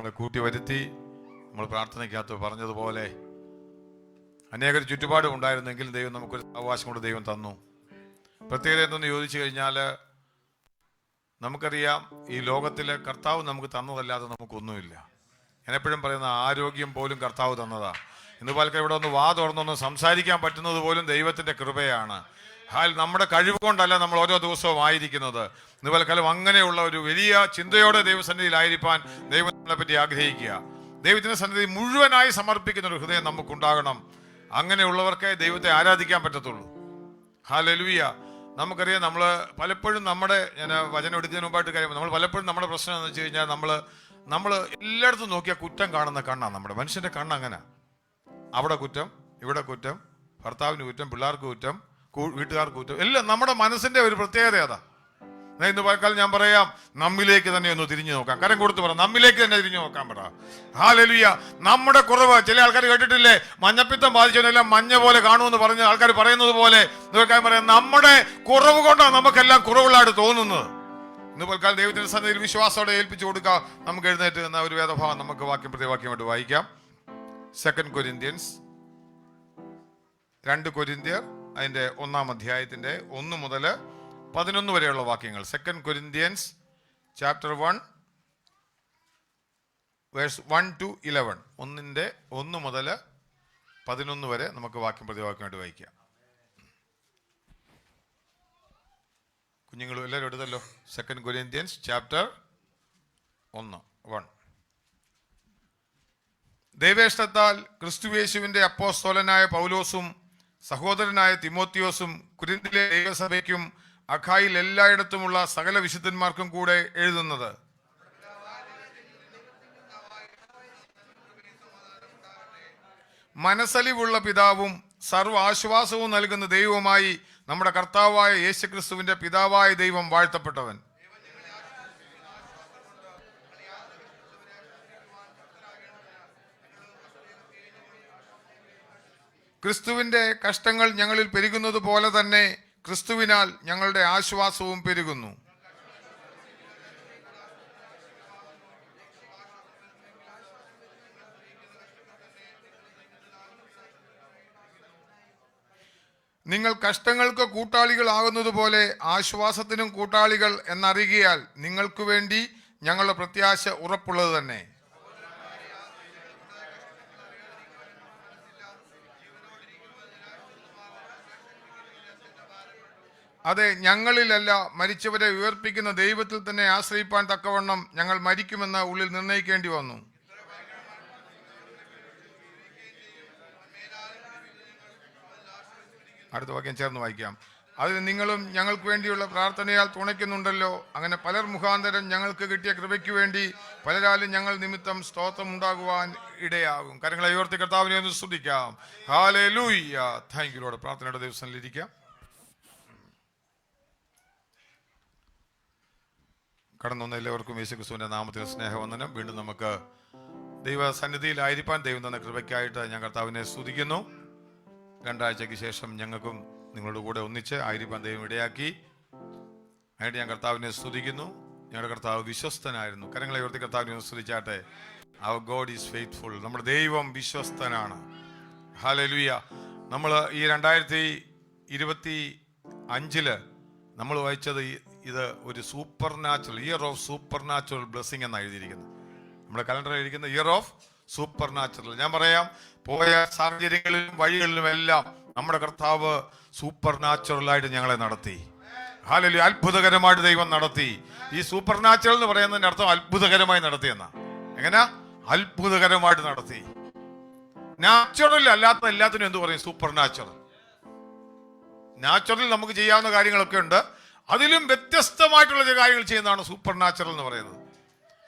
നമ്മളെ കൂട്ടി വരുത്തി. നമ്മൾ പ്രാർത്ഥനയ്ക്കകത്ത് പറഞ്ഞതുപോലെ അനേകർ ചുറ്റുപാടും ഉണ്ടായിരുന്നെങ്കിൽ ദൈവം നമുക്കൊരു അവകാശം കൊണ്ട് ദൈവം തന്നു. പ്രത്യേകത എന്തെന്ന് ചോദിച്ചു കഴിഞ്ഞാൽ, നമുക്കറിയാം ഈ ലോകത്തിലെ കർത്താവ് നമുക്ക് തന്നതല്ലാതെ നമുക്കൊന്നുമില്ല. ഞാൻ എപ്പോഴും പറയുന്ന ആരോഗ്യം പോലും കർത്താവ് തന്നതാ. ഇന്ന് പലർക്കും ഇവിടെ ഒന്ന് വാ തുറന്നൊന്ന് സംസാരിക്കാൻ പറ്റുന്നത് പോലും ദൈവത്തിൻ്റെ കൃപയാണ്. നമ്മുടെ കഴിവ് കൊണ്ടല്ല നമ്മൾ ഓരോ ദിവസവും ആയിരിക്കുന്നത്. ഇന്ന് പലക്കാലം അങ്ങനെയുള്ള ഒരു വലിയ ചിന്തയോടെ ദൈവസന്നിധിയിലായിരിക്കാൻ ദൈവം നമ്മളെ പറ്റി ആഗ്രഹിക്കുക. ദൈവത്തിൻ്റെ സന്നിധി മുഴുവനായി സമർപ്പിക്കുന്ന ഒരു ഹൃദയം നമുക്കുണ്ടാകണം. അങ്ങനെയുള്ളവർക്കേ ദൈവത്തെ ആരാധിക്കാൻ പറ്റത്തുള്ളൂ. ഹല്ലേലൂയ. നമുക്കറിയാം, നമ്മൾ പലപ്പോഴും ഞാൻ വചനം എടുക്കുന്നതിന് മുമ്പായിട്ട് കാര്യം, നമ്മൾ പലപ്പോഴും നമ്മുടെ പ്രശ്നം എന്ന് വെച്ച് കഴിഞ്ഞാൽ നമ്മൾ എല്ലായിടത്തും നോക്കിയാൽ കുറ്റം കാണുന്ന കണ്ണാണ് നമ്മുടെ മനുഷ്യൻ്റെ കണ്ണ്. അങ്ങനെ അവിടെ കുറ്റം, ഇവിടെ കുറ്റം, ഭർത്താവിന് കുറ്റം, പിള്ളേർക്ക് കുറ്റം, വീട്ടുകാർക്ക് കുറ്റം, എല്ലാം നമ്മുടെ മനസ്സിന്റെ ഒരു പ്രത്യേകത അതാ. ഇന്ന് പലക്കാലം ഞാൻ പറയാം, നമ്മിലേക്ക് തന്നെ ഒന്ന് തിരിഞ്ഞു നോക്കാം. കരം കൊടുത്ത് പറ, നമ്മിലേക്ക് തന്നെ തിരിഞ്ഞു നോക്കാൻ പറ. ഹല്ലേലൂയ. നമ്മുടെ കുറവ്, ചില ആൾക്കാർ കേട്ടിട്ടില്ലേ, മഞ്ഞപ്പിത്തം ബാധിച്ചവനെല്ലാം മഞ്ഞ പോലെ കാണുമെന്ന് പറഞ്ഞ ആൾക്കാർ പറയുന്നത് പോലെ പറയാം, നമ്മുടെ കുറവ് കൊണ്ടാണ് നമുക്കെല്ലാം കുറവുള്ളതായിട്ട് തോന്നുന്നത്. ഇന്ന് പലക്കാലം ദൈവത്തിന്റെ സന്നിധിയിൽ വിശ്വാസത്തോടെ ഏൽപ്പിച്ചു കൊടുക്കാം. നമുക്ക് എഴുന്നേറ്റ് എന്ന ഒരു വേദഭാഗം നമുക്ക് വാക്യം പ്രതിവാക്യമായിട്ട് വായിക്കാം. 2 കൊരിന്ത്യൻസ് 2 കൊരിന്ത്യർ അതിന്റെ 1-ാം അധ്യായത്തിന്റെ 1 മുതൽ 11 വരെയുള്ള വാക്യങ്ങൾ. 2 കൊരിന്ത്യൻസ് ചാപ്റ്റർ 1 വേഴ്സ് 1 to 11. 1 മുതൽ 11 വരെ നമുക്ക് വാക്യം പ്രതിവാക്യമായിട്ട് വായിക്കാം. കുഞ്ഞുങ്ങളും എല്ലാവരും എടുത്തല്ലോ. 2 കൊരിന്ത്യൻസ് ചാപ്റ്റർ 1. ദൈവേഷ്ടത്താൽ ക്രിസ്തുയേശുവിന്റെ അപ്പോസ്തലനായ പൗലോസും സഹോദരനായ തിമോത്തിയോസും കൊരിന്തിലെ ദൈവസഭയ്ക്കും അഖായിൽ എല്ലായിടത്തുമുള്ള സകല വിശുദ്ധന്മാർക്കും കൂടെ എഴുതുന്നത്. മനസ്സലിവുള്ള പിതാവും സർവ്വ ആശ്വാസവും നൽകുന്ന ദൈവവുമായി നമ്മുടെ കർത്താവായ യേശുക്രിസ്തുവിന്റെ പിതാവായ ദൈവം വാഴ്ത്തപ്പെട്ടവൻ. ക്രിസ്തുവിന്റെ കഷ്ടങ്ങൾ ഞങ്ങളിൽ പെരുകുന്നത് പോലെ തന്നെ ക്രിസ്തുവിനാൽ ഞങ്ങളുടെ ആശ്വാസവും പെരുകുന്നു. നിങ്ങൾ കഷ്ടങ്ങൾക്ക് കൂട്ടാളികളാകുന്നത് പോലെ ആശ്വാസത്തിനും കൂട്ടാളികൾ എന്നറിയുകയാൽ നിങ്ങൾക്ക് വേണ്ടി ഞങ്ങളുടെ പ്രത്യാശ ഉറപ്പുള്ളത് തന്നെ. അതെ, ഞങ്ങളിലല്ല, മരിച്ചവരെ ഉയർപ്പിക്കുന്ന ദൈവത്തിൽ തന്നെ ആശ്രയിപ്പാൻ തക്കവണ്ണം ഞങ്ങൾ മരിക്കുമെന്ന് ഉള്ളിൽ നിർണയിക്കേണ്ടി വന്നു. അടുത്ത വാക്യം ചേർന്ന് വായിക്കാം. അതിന് നിങ്ങളും ഞങ്ങൾക്ക് വേണ്ടിയുള്ള പ്രാർത്ഥനയാൽ തുണയ്ക്കുന്നുണ്ടല്ലോ. അങ്ങനെ പലർ മുഖാന്തരം ഞങ്ങൾക്ക് കിട്ടിയ കൃപയ്ക്ക് വേണ്ടി പലരാലും ഞങ്ങൾ നിമിത്തം സ്തോത്രം ഉണ്ടാകുവാൻ ഇടയാകും. കരങ്ങളെ ഉയർത്തി കർത്താവിനെ ഒന്ന് സ്തുതിക്കാം. ഹല്ലേലൂയ. Thank you Lord. പ്രാർത്ഥനയുടെ ദിവസത്തിലിരിക്കാം. കടന്നു വന്ന എല്ലാവർക്കും യേശുക്രിസ്തുവിന്റെ നാമത്തിൽ സ്നേഹവന്ദനം. വീണ്ടും നമുക്ക് ദൈവസന്നിധിയിലായിരിക്കാൻ ദൈവം തന്ന കൃപയ്ക്കായിട്ട് ഞാൻ കർത്താവിനെ സ്തുതിക്കുന്നു. 2 ആഴ്ചയ്ക്ക് ശേഷം ഞങ്ങൾക്കും നിങ്ങളുടെ കൂടെ ഒന്നിച്ച് ആയിരിക്കാൻ ദൈവം ഇടയാക്കി. അതിനായിട്ട് ഞാൻ കർത്താവിനെ സ്തുതിക്കുന്നു. ഞങ്ങളുടെ കർത്താവ് വിശ്വസ്തനായിരുന്നു. കരങ്ങളെ ഉയർത്തി കർത്താവിനെ സ്തുതിച്ചാട്ടെ. അവർ ഗോഡ് ഈസ് ഫെയ്ത്ത്ഫുൾ. നമ്മുടെ ദൈവം വിശ്വസ്തനാണ്. ഹല്ലേലൂയ. നമ്മൾ ഈ 2025 നമ്മൾ വായിച്ചത് ഇത് ഒരു super natural year of super natural blessing എന്നാണ് എഴുതിയിരിക്കുന്നത്. നമ്മുടെ കലണ്ടറിൽ ഇരിക്കുന്ന ഇയർ ഓഫ് സൂപ്പർ നാച്ചുറൽ. ഞാൻ പറയാം, പോയ സാഹചര്യങ്ങളിലും വഴികളിലും എല്ലാം നമ്മുടെ കർത്താവ് സൂപ്പർ നാച്ചുറലായിട്ട് ഞങ്ങളെ നടത്തി. ഹല്ലേലൂയ. അത്ഭുതകരമായിട്ട് ദൈവം നടത്തി. ഈ സൂപ്പർ നാച്ചുറൽ എന്ന് പറയുന്നതിന്റെ അർത്ഥം അത്ഭുതകരമായി നടത്തിയെന്നാ. എങ്ങനെ? അത്ഭുതകരമായിട്ട് നടത്തി. നാച്ചുറൽ അല്ലാത്ത എല്ലാത്തിനും എന്ത് പറയും? Super natural. നാച്ചുറൽ നമുക്ക് ചെയ്യാവുന്ന കാര്യങ്ങളൊക്കെ ഉണ്ട്. അതിലും വ്യത്യസ്തമായിട്ടുള്ള ചില കാര്യങ്ങൾ ചെയ്യുന്നതാണ് സൂപ്പർ നാച്ചുറൽ എന്ന് പറയുന്നത്.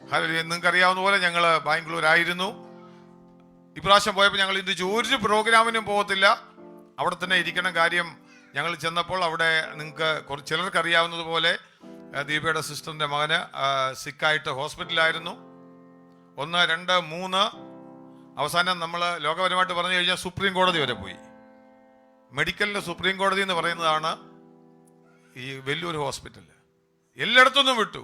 ഹല്ലേലൂയ. നിങ്ങൾക്ക് അറിയാവുന്ന പോലെ ഞങ്ങൾ ബാംഗ്ലൂരായിരുന്നു. ഇപ്രാവശ്യം പോയപ്പോൾ ഞങ്ങൾ ഇന്ന് ഒരു പ്രോഗ്രാമിനും പോകത്തില്ല, അവിടെ തന്നെ ഇരിക്കണം. കാര്യം ഞങ്ങൾ ചെന്നപ്പോൾ അവിടെ നിങ്ങൾക്ക് ചിലർക്ക് അറിയാവുന്നത് പോലെ ദീപയുടെ സിസ്റ്ററിന്റെ മകന് സിക്കായിട്ട് ഹോസ്പിറ്റലായിരുന്നു. 1, 2, 3 അവസാനം നമ്മൾ ലോകപരമായിട്ട് പറഞ്ഞു കഴിഞ്ഞാൽ സുപ്രീം കോടതി വരെ പോയി. മെഡിക്കലിന്റെ സുപ്രീം കോടതി എന്ന് പറയുന്നതാണ് ഈ വെല്ലൂർ ഹോസ്പിറ്റൽ. എല്ലായിടത്തൊന്നും വിട്ടു.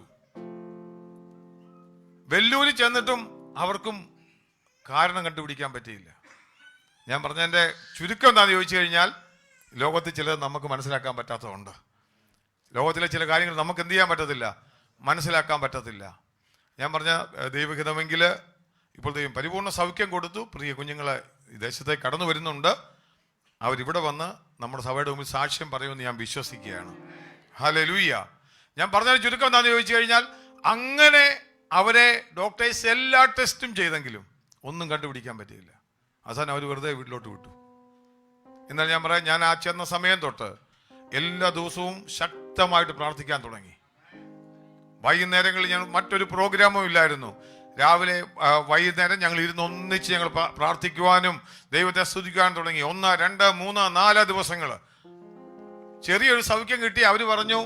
വെല്ലൂരിൽ ചെന്നിട്ടും അവർക്കും കാരണം കണ്ടുപിടിക്കാൻ പറ്റിയില്ല. ഞാൻ പറഞ്ഞതിൻ്റെ ചുരുക്കം എന്താണെന്ന് ചോദിച്ചു കഴിഞ്ഞാൽ, ലോകത്തിൽ ചിലത് നമുക്ക് മനസ്സിലാക്കാൻ പറ്റാത്തതുണ്ട്. ലോകത്തിലെ ചില കാര്യങ്ങൾ നമുക്ക് എന്ത് ചെയ്യാൻ പറ്റത്തില്ല, മനസ്സിലാക്കാൻ പറ്റത്തില്ല. ഞാൻ പറഞ്ഞ ദൈവഹിതമെങ്കിൽ ഇപ്പോൾ ദൈവം പരിപൂർണ്ണ സൗഖ്യം കൊടുത്തു. പ്രിയ കുഞ്ഞുങ്ങളെ ഈ ദേശത്തേക്ക് കടന്നു വരുന്നുണ്ട്. അവരിവിടെ വന്ന് നമ്മുടെ സഭയുടെ മുമ്പിൽ സാക്ഷ്യം പറയുമെന്ന് ഞാൻ വിശ്വസിക്കുകയാണ്. ഹല്ലേലൂയ. ഞാൻ പറഞ്ഞ ചുരുക്കം എന്താണെന്ന് ചോദിച്ചു കഴിഞ്ഞാൽ, അങ്ങനെ അവരെ ഡോക്ടേഴ്സ് എല്ലാ ടെസ്റ്റും ചെയ്തെങ്കിലും ഒന്നും കണ്ടുപിടിക്കാൻ പറ്റിയില്ല. അവസാനം അവർ വെറുതെ വീട്ടിലോട്ട് വിട്ടു. എന്നാൽ ഞാൻ പറയാം, ഞാൻ ആ ചെന്ന സമയം തൊട്ട് എല്ലാ ദിവസവും ശക്തമായിട്ട് പ്രാർത്ഥിക്കാൻ തുടങ്ങി. വൈകുന്നേരങ്ങളിൽ ഞങ്ങൾ മറ്റൊരു പ്രോഗ്രാമും ഇല്ലായിരുന്നു. രാവിലെ വൈകുന്നേരം ഞങ്ങൾ ഇരുന്ന് ഒന്നിച്ച് ഞങ്ങൾ പ്രാർത്ഥിക്കുവാനും ദൈവത്തെ സ്തുതിക്കുവാനും തുടങ്ങി. 1, 2, 3, 4 ദിവസങ്ങൾ ചെറിയൊരു സൗഖ്യം കിട്ടി. അവർ പറഞ്ഞു,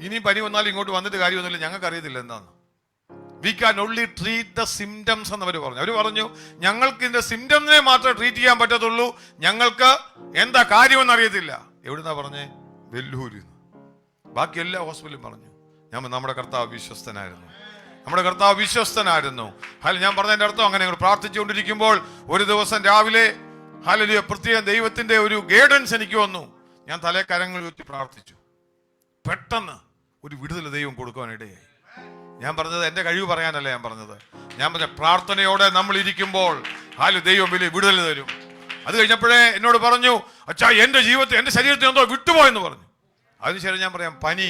ഇനി പനി വന്നാലും ഇങ്ങോട്ട് വന്നിട്ട് കാര്യമൊന്നുമില്ല, ഞങ്ങൾക്ക് അറിയത്തില്ല എന്താന്ന്. We can only treat the symptoms എന്ന് അവർ പറഞ്ഞു. അവർ പറഞ്ഞു, ഞങ്ങൾക്ക് ഇതിന്റെ സിംറ്റംസിനെ മാത്രമേ ട്രീറ്റ് ചെയ്യാൻ പറ്റത്തുള്ളൂ, ഞങ്ങൾക്ക് എന്താ കാര്യമെന്ന് അറിയത്തില്ല. എവിടുന്നാ പറഞ്ഞേ? വെല്ലൂരിൽ. ബാക്കി എല്ലാ ഹോസ്പിറ്റലും പറഞ്ഞു. നമ്മുടെ കർത്താവ് വിശ്വസ്തനായിരുന്നു, നമ്മുടെ കർത്താവ് വിശ്വസ്തനായിരുന്നു. ഞാൻ പറഞ്ഞതിന്റെ അർത്ഥം, അങ്ങനെ ഞങ്ങൾ പ്രാർത്ഥിച്ചുകൊണ്ടിരിക്കുമ്പോൾ ഒരു ദിവസം രാവിലെ ഹല്ലേലൂയ പ്രത്യേകം ദൈവത്തിന്റെ ഒരു ഗൈഡൻസ് എനിക്ക് വന്നു. ഞാൻ തലേ കരങ്ങൾ ഉയർത്തി പ്രാർത്ഥിച്ചു. പെട്ടെന്ന് ഒരു വിടുതൽ ദൈവം കൊടുക്കുവാനിടയായി. ഞാൻ പറഞ്ഞത് എൻ്റെ കഴിവ് പറയാനല്ല ഞാൻ പറഞ്ഞത്. ഞാൻ പറഞ്ഞ പ്രാർത്ഥനയോടെ നമ്മൾ ഇരിക്കുമ്പോൾ ദൈവം വലിയ വിടുതൽ തരും. അത് കഴിഞ്ഞപ്പോഴേ എന്നോട് പറഞ്ഞു, അച്ഛാ എൻ്റെ ജീവിതത്തിൽ എൻ്റെ ശരീരത്തിൽ എന്തോ വിട്ടുപോയെന്ന് പറഞ്ഞു. അതിനുശേഷം ഞാൻ പറയാം, പനി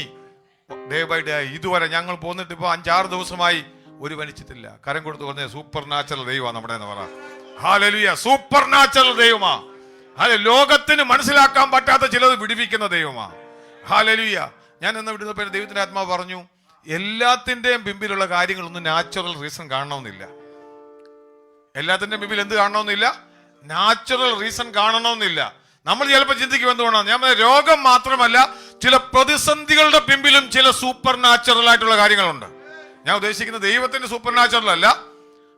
ഡേ ബൈ ഡേ ഇതുവരെ ഞങ്ങൾ പോന്നിട്ട് ഇപ്പോൾ 5-6 ദിവസമായി ഒരു പനിച്ചിട്ടില്ല. കരം കൊടുത്ത് പറഞ്ഞ സൂപ്പർ നാച്ചുറൽ ദൈവമാണ് നമ്മുടെ എന്ന് പറ. ഹല്ലേലൂയ. സൂപ്പർ നാച്ചുറൽ ദൈവമാ. ലോകത്തിന് മനസ്സിലാക്കാൻ പറ്റാത്ത ചിലത് വിടുവിക്കുന്ന ദൈവമാ. ഹല്ലേലൂയ. ഞാൻ എന്ന വിടുന്ന ദൈവത്തിന്റെ ആത്മാവ് പറഞ്ഞു, എല്ലാത്തിൻ്റെയും പിമ്പിലുള്ള കാര്യങ്ങളൊന്നും നാച്ചുറൽ റീസൺ കാണണമെന്നില്ല. എല്ലാത്തിൻ്റെയും പിമ്പിൽ എന്ത് കാണണമെന്നില്ല? Natural reason കാണണമെന്നില്ല. നമ്മൾ ചിലപ്പോൾ ചിന്തിക്കും എന്തുകൊണ്ടാണ്. ഞാൻ രോഗം മാത്രമല്ല, ചില പ്രതിസന്ധികളുടെ പിമ്പിലും ചില സൂപ്പർ നാച്ചുറൽ ആയിട്ടുള്ള കാര്യങ്ങളുണ്ട്. ഞാൻ ഉദ്ദേശിക്കുന്നത് ദൈവത്തിന്റെ സൂപ്പർ നാച്ചുറൽ അല്ല.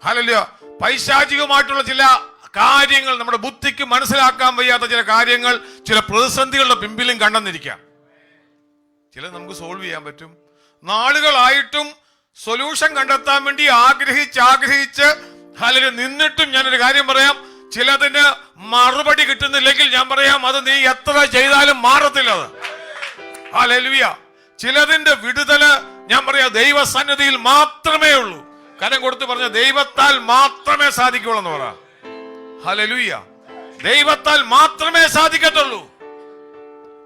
ഹല്ലേലൂയ. പൈശാചികമായിട്ടുള്ള ചില കാര്യങ്ങൾ, നമ്മുടെ ബുദ്ധിക്ക് മനസ്സിലാക്കാൻ വയ്യാത്ത ചില കാര്യങ്ങൾ ചില പ്രതിസന്ധികളുടെ പിമ്പിലും കണ്ടെന്നിരിക്കാം. ചിലത് നമുക്ക് സോൾവ് ചെയ്യാൻ പറ്റും. നാളുകളായിട്ടും സൊല്യൂഷൻ കണ്ടെത്താൻ വേണ്ടി ആഗ്രഹിച്ച് ഹല്ലേലൂയ നിന്നിട്ടും ഞാനൊരു കാര്യം പറയാം, ചിലതിന് മറുപടി കിട്ടുന്നില്ലെങ്കിൽ ഞാൻ പറയാം, അത് നീ എത്ര ചെയ്താലും മാറത്തില്ല. അത് ഹല്ലേലൂയ. ചിലതിന്റെ വിടുതല് ഞാൻ പറയാം ദൈവസന്നിധിയിൽ മാത്രമേ ഉള്ളൂ. കരം കൊടുത്ത് പറഞ്ഞ ദൈവത്താൽ മാത്രമേ സാധിക്കുള്ളൂ എന്ന് പറ. ഹല്ലേലൂയ. ദൈവത്താൽ മാത്രമേ സാധിക്കത്തുള്ളൂ.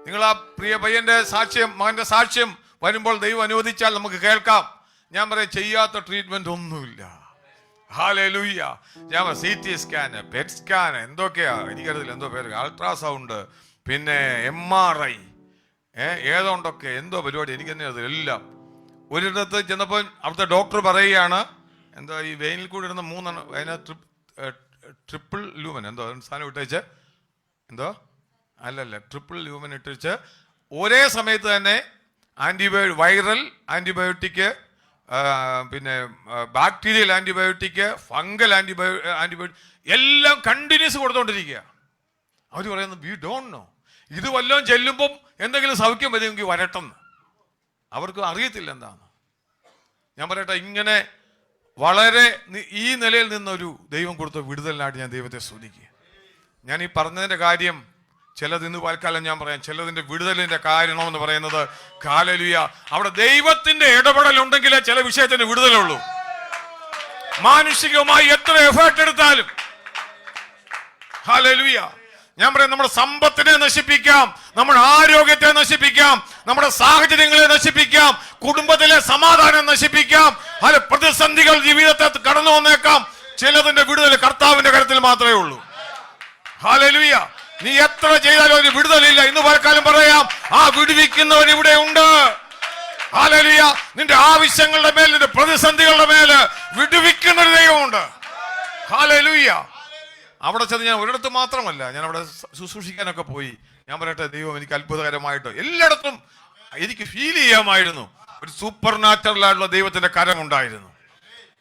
നിങ്ങൾ ആ പ്രിയ പയ്യന്റെ സാക്ഷ്യം, മകന്റെ സാക്ഷ്യം വരുമ്പോൾ ദൈവം അനുവദിച്ചാൽ നമുക്ക് കേൾക്കാം. ഞാൻ പറയാം, ചെയ്യാത്ത ട്രീറ്റ്മെന്റ് ഒന്നുമില്ല. ഹല്ലേലൂയ. ഞാൻ CT സ്കാന്, പെറ്റ് സ്കാന്, എന്തൊക്കെയാ എനിക്കറിയില്ല, എന്തോ പേര്, അൾട്രാസൗണ്ട്, പിന്നെ MRI, ഏതോണ്ടൊക്കെ എന്തോ പരിപാടി, എനിക്ക് തന്നെ അത് എല്ലാം. ഒരിടത്ത് ചെന്നപ്പോൾ അവിടുത്തെ ഡോക്ടർ പറയുകയാണ്, എന്തോ ഈ വെയിനിൽ കൂടി ഇടുന്ന 3 അതിനകത്ത് ട്രിപ്പിൾ ലൂമൻ എന്തോ സാധനം ഇട്ടേച്ച്, എന്തോ അല്ലല്ല ട്രിപ്പിൾ ലൂമൻ ഇട്ടേച്ച് ഒരേ സമയത്ത് തന്നെ വൈറൽ ആന്റിബയോട്ടിക്, പിന്നെ ബാക്ടീരിയൽ ആന്റിബയോട്ടിക്, ഫംഗൽ ആന്റിബയോട്ടിക് എല്ലാം കണ്ടിന്യൂസ് കൊടുത്തോണ്ടിരിക്കുക. അവർ പറയുന്നത് വി ഡോണ്ട് നോ, ഇത് വല്ലതും ചെല്ലുമ്പം എന്തെങ്കിലും സൗഖ്യം വരുമെങ്കിൽ വരട്ടെന്ന്. അവർക്ക് അറിയത്തില്ല എന്താണ്. ഞാൻ പറയട്ടെ, ഇങ്ങനെ വളരെ ഈ നിലയിൽ നിന്നൊരു ദൈവം കൊടുത്ത വിടുതലിനായിട്ട് ഞാൻ ദൈവത്തെ സ്തുതിക്കുക. ഞാൻ ഈ പറഞ്ഞതിന്റെ കാര്യം, ചിലത് ഇന്ന് പൽക്കാലം ഞാൻ പറയാം, ചിലതിന്റെ വിടുതലിന്റെ കാരണം എന്ന് പറയുന്നത് ഹല്ലേലൂയ, അവിടെ ദൈവത്തിന്റെ ഇടപെടൽ ഉണ്ടെങ്കിലേ ചില വിഷയത്തിന് വിടുതലുള്ളൂ. മാനുഷികമായി എത്ര എഫേർട്ട് എടുത്താലും ഹല്ലേലൂയ. ഞാൻ പറയാം, നമ്മുടെ സമ്പത്തിനെ നശിപ്പിക്കാം, നമ്മുടെ ആരോഗ്യത്തെ നശിപ്പിക്കാം, നമ്മുടെ സാഹചര്യങ്ങളെ നശിപ്പിക്കാം, കുടുംബത്തിലെ സമാധാനം നശിപ്പിക്കാം, അത് പ്രതിസന്ധികൾ ജീവിതത്തെ കടന്നു വന്നേക്കാം. ചിലതിന്റെ വിടുതൽ കർത്താവിന്റെ കരത്തിൽ മാത്രമേ ഉള്ളൂ. ഹല്ലേലൂയ. നീ എത്ര ചെയ്താലും ഒരു വിടുതലില്ല. ഇന്ന് പലക്കാലം പറയാം, ആ വിടുവിക്കുന്നവൻ ഇവിടെ ഉണ്ട്. ഹല്ലേലൂയ. നിന്റെ ആവശ്യങ്ങളുടെ മേൽ, നിന്റെ പ്രതിസന്ധികളുടെ മേല് വിടുവിക്കുന്ന ഒരു ദൈവമുണ്ട്. ഹല്ലേലൂയ. അവിടെ ചെന്ന് ഞാൻ ഒരിടത്ത് മാത്രമല്ല, ഞാൻ അവിടെ ശുശ്രൂഷിക്കാനൊക്കെ പോയി. ഞാൻ പറയട്ടെ, ദൈവം എനിക്ക് അത്ഭുതകരമായിട്ട് എല്ലായിടത്തും എനിക്ക് ഫീൽ ചെയ്യാമായിരുന്നു. ഒരു സൂപ്പർ നാച്ചുറൽ ആയിട്ടുള്ള ദൈവത്തിന്റെ കരം ഉണ്ടായിരുന്നു.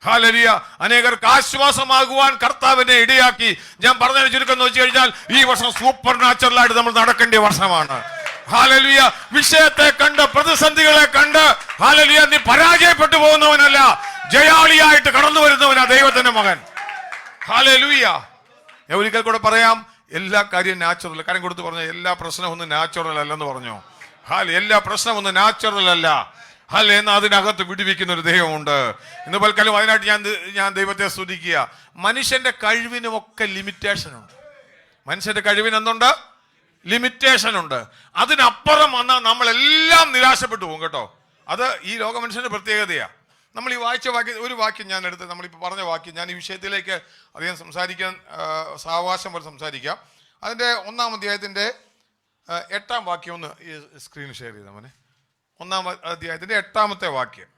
ഹല്ലേലൂയ. അനേകർക്ക് ആശ്വാസമാകുവാൻ കർത്താവിനെ ഇടയാക്കി. ഞാൻ പറഞ്ഞതിന് ചുരുക്കം എന്ന് വെച്ച് കഴിഞ്ഞാൽ, ഈ വർഷം സൂപ്പർ നാച്ചുറൽ ആയിട്ട് നമ്മൾ നടക്കേണ്ട വർഷമാണ്. ഹല്ലേലൂയ. വിഷയത്തെ കണ്ട്, പ്രതിസന്ധികളെ കണ്ട് ഹല്ലേലൂയ നീ പരാജയപ്പെട്ടു പോകുന്നവനല്ല. ജയാളിയായിട്ട് കടന്നു വരുന്നവനാ ദൈവത്തിന്റെ മകൻ. ഹല്ലേലൂയ. ഞാൻ ഒരിക്കൽ കൂടെ പറയാം, എല്ലാ കാര്യവും നാച്ചുറൽ. കാര്യം കൊടുത്ത് പറഞ്ഞ എല്ലാ പ്രശ്നവും ഒന്നും നാച്ചുറൽ അല്ലെന്ന് പറഞ്ഞു. എല്ലാ പ്രശ്നവും ഒന്നും നാച്ചുറൽ അല്ല. എന്നാൽ അതിനകത്ത് വിടുവിക്കുന്ന ഒരു ദൈവമുണ്ട്. ഇന്ന് പൽക്കാലം അതിനായിട്ട് ഞാൻ ദൈവത്തെ സ്തുതിക്കുക. മനുഷ്യന്റെ കഴിവിനുമൊക്കെ ലിമിറ്റേഷൻ ഉണ്ട്. മനുഷ്യന്റെ കഴിവിന് എന്തുണ്ട്? ലിമിറ്റേഷൻ ഉണ്ട്. അതിനപ്പുറം വന്നാൽ നമ്മളെല്ലാം നിരാശപ്പെട്ടു പോകും കേട്ടോ. അത് ഈ ലോക മനുഷ്യന്റെ പ്രത്യേകതയാണ്. നമ്മൾ ഈ വായിച്ച വാക്യം, ഒരു വാക്യം ഞാൻ എടുത്ത്, നമ്മളിപ്പോൾ പറഞ്ഞ വാക്യം, ഞാൻ ഈ വിഷയത്തിലേക്ക് അധികം സംസാരിക്കാൻ സാവകാശം പോലെ സംസാരിക്കാം. അതിൻ്റെ 1-ാം അധ്യായത്തിൻ്റെ 8-ാം വാക്യം ഒന്ന് ഈ സ്ക്രീനിൽ ഷെയർ ചെയ്താൽ മോനെ. 1-ാം അധ്യായത്തിൻ്റെ 8-ാമത്തെ വാക്യം.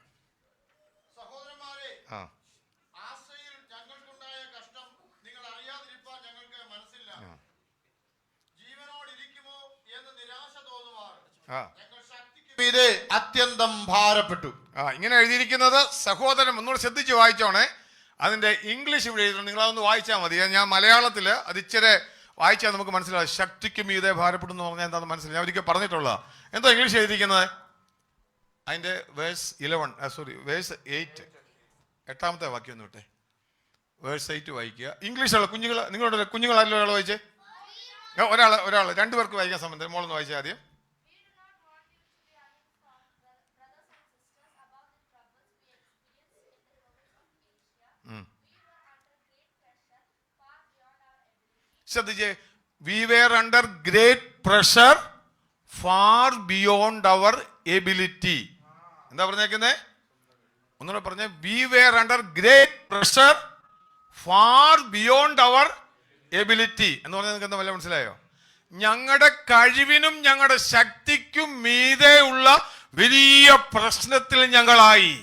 അത്യന്തം ഭാരപ്പെട്ടു. ഇങ്ങനെ എഴുതിയിരിക്കുന്നത് സഹോദരൻ, ഒന്നുകൂടെ ശ്രദ്ധിച്ച് വായിച്ചോണേ. അതിന്റെ ഇംഗ്ലീഷ് ഇവിടെ എഴുതിയിട്ടുണ്ട്, നിങ്ങളതൊന്ന് വായിച്ചാൽ മതി. ഞാൻ മലയാളത്തിൽ അത് ഇച്ചിരി വായിച്ചാൽ നമുക്ക് മനസ്സിലാവും. ശക്തിക്ക് മീതെ ഭാരപ്പെട്ടു എന്ന് പറഞ്ഞാൽ എന്താണെന്ന് മനസ്സിലായി. ഞാൻ ഒരിക്കൽ പറഞ്ഞിട്ടുള്ള എന്തോ ഇംഗ്ലീഷ് എഴുതിയിരിക്കുന്നത്. അതിന്റെ വേഴ്സ് 8, 8-ാമത്തെ വാക്യം ഒന്ന് വിട്ടെ. വേഴ്സ് 8 വായിക്കുക. ഇംഗ്ലീഷുള്ള കുഞ്ഞുങ്ങളല്ലോ ഒരാൾ വായിച്ചേ. ഒരാൾ 2 പേർക്ക് വായിക്കാൻ സംബന്ധിച്ച് മോളൊന്ന് വായിച്ചാൽ ആദ്യം. ശ്രദ്ധിച്ചേ, we were under great pressure far beyond our ability. എന്താ പറഞ്ഞേക്കുന്നേ? ഒന്നുകൂടെ പറഞ്ഞേ. we were under great pressure far beyond our ability എന്ന് പറഞ്ഞാൽ നിങ്ങൾക്ക് എന്താ വല്ല മനസ്സിലായോ? ഞങ്ങളുടെ കഴിവിനും ഞങ്ങളുടെ ശക്തിക്കും മീതെയുള്ള വലിയ പ്രശ്നത്തിൽ ഞങ്ങളായി.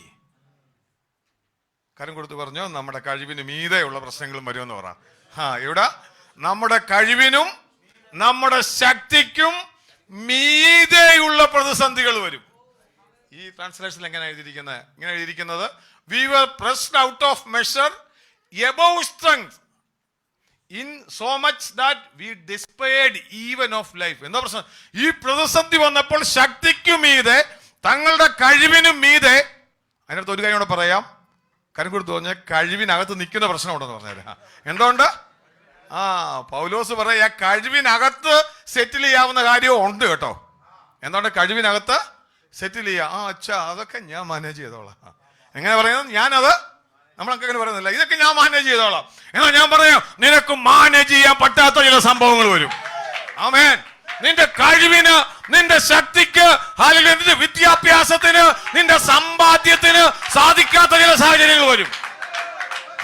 കരം കൊടുത്ത് പറഞ്ഞു, നമ്മുടെ കഴിവിന് മീതെയുള്ള പ്രശ്നങ്ങളും വരുമെന്ന് പറ. ഇവിടെ നമ്മുടെ കഴിവിനും നമ്മുടെ ശക്തിക്കും മീതെയുള്ള പ്രതിസന്ധികൾ വരും. ഈ ട്രാൻസ്ലേഷനിൽ എങ്ങനെ എഴുതിയിരിക്കുന്നത്? ഇങ്ങനെ എഴുതിയിരിക്കുന്നത്, we were pressed out of measure above strength in so much that we despaired even of life. എന്താ പ്രശ്നം? ഈ പ്രതിസന്ധി വന്നപ്പോൾ ശക്തിക്കും മീതെ, തങ്ങളുടെ കഴിവിനും മീതെ. അതിനകത്ത് ഒരു കാര്യം കൂടെ പറയാം. കരം കൊടുത്ത് പറഞ്ഞ കഴിവിനകത്ത് നിൽക്കുന്ന പ്രശ്നം ഉണ്ടെന്ന് പറഞ്ഞുതരാം. എന്തുകൊണ്ട്? പൗലോസ് പറയാ, കഴിവിനകത്ത് സെറ്റിൽ ചെയ്യാവുന്ന കാര്യവും ഉണ്ട് കേട്ടോ. എന്തുകൊണ്ട്? കഴിവിനകത്ത് സെറ്റിൽ ചെയ്യാം. അച്ഛാ അതൊക്കെ ഞാൻ മാനേജ് ചെയ്തോളാം. എങ്ങനെ പറയുന്നത്? ഞാനത്, നമ്മളൊക്കെ അങ്ങനെ പറയുന്നില്ല, ഇതൊക്കെ ഞാൻ മാനേജ് ചെയ്തോളാം. എന്നാൽ ഞാൻ പറയാം, നിനക്ക് മാനേജ് ചെയ്യാൻ പറ്റാത്ത ചില സംഭവങ്ങൾ വരും. ആമേൻ. നിന്റെ കഴിവിന്, നിന്റെ ശക്തിക്ക്, അല്ലെങ്കിൽ നിന്റെ വിദ്യാഭ്യാസത്തിന്, നിന്റെ സമ്പാദ്യത്തിന് സാധിക്കാത്ത ചില സാഹചര്യങ്ങൾ വരും.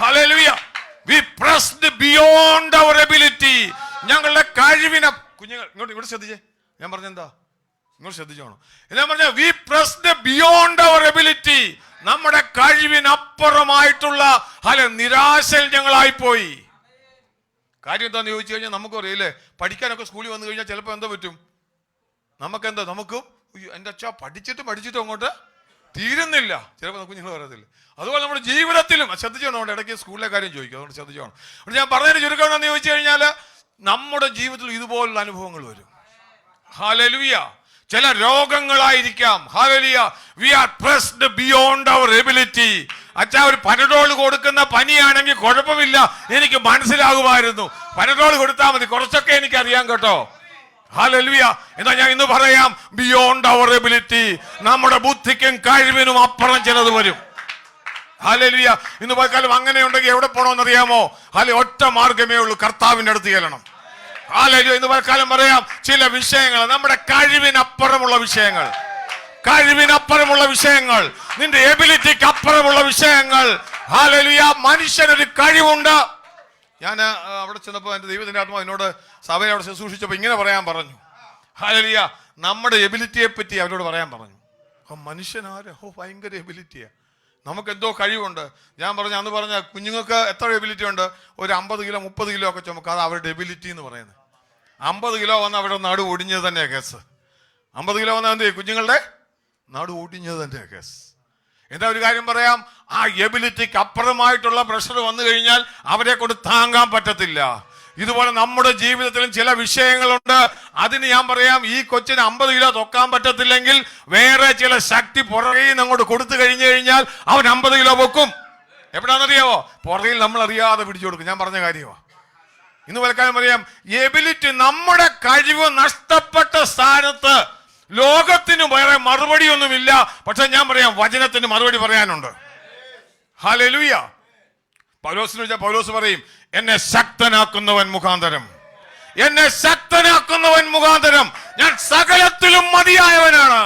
Hallelujah. We pressed beyond our ability. ഞങ്ങളുടെ കഴിവിനെ, കുഞ്ഞുങ്ങൾ ഇങ്ങോട്ട് ശ്രദ്ധിച്ചേ. ഞാൻ പറഞ്ഞെന്താ? ഇങ്ങോട്ട് ശ്രദ്ധിച്ചോണം. ഞാൻ പറഞ്ഞ we pressed beyond our ability. നമ്മുടെ കഴിവിനപ്പുറമായിട്ടുള്ള നിരാശയിൽ ഞങ്ങളായിപ്പോയി. കാര്യം എന്താന്ന് ചോദിച്ചു കഴിഞ്ഞാൽ നമുക്കറിയില്ലേ, പഠിക്കാനൊക്കെ സ്കൂളിൽ വന്നു കഴിഞ്ഞാൽ ചിലപ്പോൾ എന്താ പറ്റും? നമുക്കും എൻ്റെ അച്ഛാ പഠിച്ചിട്ടും അങ്ങോട്ട് തീരുന്നില്ല. ചിലപ്പോൾ കുഞ്ഞുങ്ങൾ പറയത്തില്ല. അതുപോലെ നമ്മുടെ ജീവിതത്തിലും ശ്രദ്ധിച്ചോണം. നമ്മുടെ ഇടയ്ക്ക് സ്കൂളിലെ കാര്യം ചോദിക്കും, അതുകൊണ്ട് ശ്രദ്ധിച്ചോണം. അതുകൊണ്ട് ഞാൻ പറഞ്ഞതിന് ചുരുക്കം എന്താണെന്ന് ചോദിച്ചു കഴിഞ്ഞാൽ, നമ്മുടെ ജീവിതത്തിൽ ഇതുപോലുള്ള അനുഭവങ്ങൾ വരും. ഹല്ലേലൂയ. ചില രോഗങ്ങളായിരിക്കാം. Hallelujah. we are pressed beyond our ability. അച്ഛാ, ഒരു പനഡോൾ കൊടുക്കുന്ന പനിയാണെങ്കിൽ കുഴപ്പമില്ല, എനിക്ക് മനസ്സിലാകുമായിരുന്നു. പനഡോൾ കൊടുത്താൽ മതി, കുറച്ചൊക്കെ എനിക്ക് അറിയാം കേട്ടോ. ഹല്ലേലൂയ. എന്നാ ഞാൻ ഇന്ന് പറയാം, ബിയോണ്ട് അവർ എബിലിറ്റി. നമ്മുടെ ബുദ്ധിക്കും കഴിവിനും അപ്പുറം ചിലത് വരും. ഹല്ലേലൂയ. ഇന്ന് പോയിക്കാലം അങ്ങനെ ഉണ്ടെങ്കിൽ എവിടെ പോകണമെന്നറിയാമോ? ഒറ്റ മാർഗമേ ഉള്ളൂ, കർത്താവിന്റെ അടുത്ത് ചെല്ലണം. ഹല്ലേലൂയ. ഇന്ന് പോയിക്കാലം പറയാം, ചില വിഷയങ്ങൾ, നമ്മുടെ കഴിവിനപ്പുറമുള്ള വിഷയങ്ങൾ, നിന്റെ എബിലിറ്റിക്ക് അപ്പുറമുള്ള വിഷയങ്ങൾ. ഹല്ലേലൂയ. മനുഷ്യനൊരു കഴിവുണ്ട്. ഞാൻ അവിടെ ചെന്നപ്പോൾ എൻ്റെ ദൈവത്തിൻ്റെ ആത്മാവ് എന്നോട് സഭയെ അവിടെ ശുശ്രൂഷിച്ചപ്പോൾ ഇങ്ങനെ പറയാൻ പറഞ്ഞു. ഹല്ലേലൂയ. നമ്മുടെ എബിലിറ്റിയെ പറ്റി അവരോട് പറയാൻ പറഞ്ഞു. മനുഷ്യനാര് ഭയങ്കര എബിലിറ്റിയാ, നമുക്ക് എന്തോ കഴിവുണ്ട്. ഞാൻ അന്ന് പറഞ്ഞ കുഞ്ഞുങ്ങൾക്ക് എത്ര എബിലിറ്റി ഉണ്ട്? ഒരു 50 കിലോ 30 കിലോ ഒക്കെ ചുമക്കുക, അത് അവരുടെ എബിലിറ്റി എന്ന് പറയുന്നത്. 50 കിലോ വന്ന് അവരുടെ നാട് ഒടിഞ്ഞത് തന്നെയാ കേസ്. 50 കിലോ വന്നാൽ എന്ത് ചെയ്യും? കുഞ്ഞുങ്ങളുടെ നാട് ഒടിഞ്ഞത് തന്നെയാ കേസ്. എന്താ ഒരു കാര്യം പറയാം, ആ എബിലിറ്റിക്ക് അപ്പുറമായിട്ടുള്ള പ്രഷർ വന്നു കഴിഞ്ഞാൽ അവരെ കൊണ്ട് താങ്ങാൻ പറ്റത്തില്ല. ഇതുപോലെ നമ്മുടെ ജീവിതത്തിലും ചില വിഷയങ്ങളുണ്ട്. അതിന് ഞാൻ പറയാം, ഈ കൊച്ചിന് 50 കിലോ തൊക്കാൻ പറ്റത്തില്ലെങ്കിൽ വേറെ ചില ശക്തി പുറകെ അങ്ങോട്ട് കൊടുത്തു കഴിഞ്ഞു കഴിഞ്ഞാൽ അവൻ 50 കിലോ പൊക്കും. എവിടാന്നറിയാവോ? പുറകിൽ നമ്മൾ അറിയാതെ പിടിച്ചു കൊടുക്കും. ഞാൻ പറഞ്ഞ കാര്യമോ? ഇന്ന് പലക്കാലം പറയാം, എബിലിറ്റി, നമ്മുടെ കഴിവ് നഷ്ടപ്പെട്ട സ്ഥാനത്ത് ലോകത്തിന് വേറെ മറുപടിയൊന്നുമില്ല. പക്ഷെ ഞാൻ പറയാം, വചനത്തിന് മറുപടി പറയാനുണ്ട്. ഹല്ലേലൂയ. പൗലോസിന് വെച്ചാൽ പൗലോസ് പറയും, എന്നെ ശക്തനാക്കുന്നവൻ മുഖാന്തരം, എന്നെ ശക്തനാക്കുന്നവൻ മുഖാന്തരം ഞാൻ സകലത്തിലും മതിയായവനാണ്.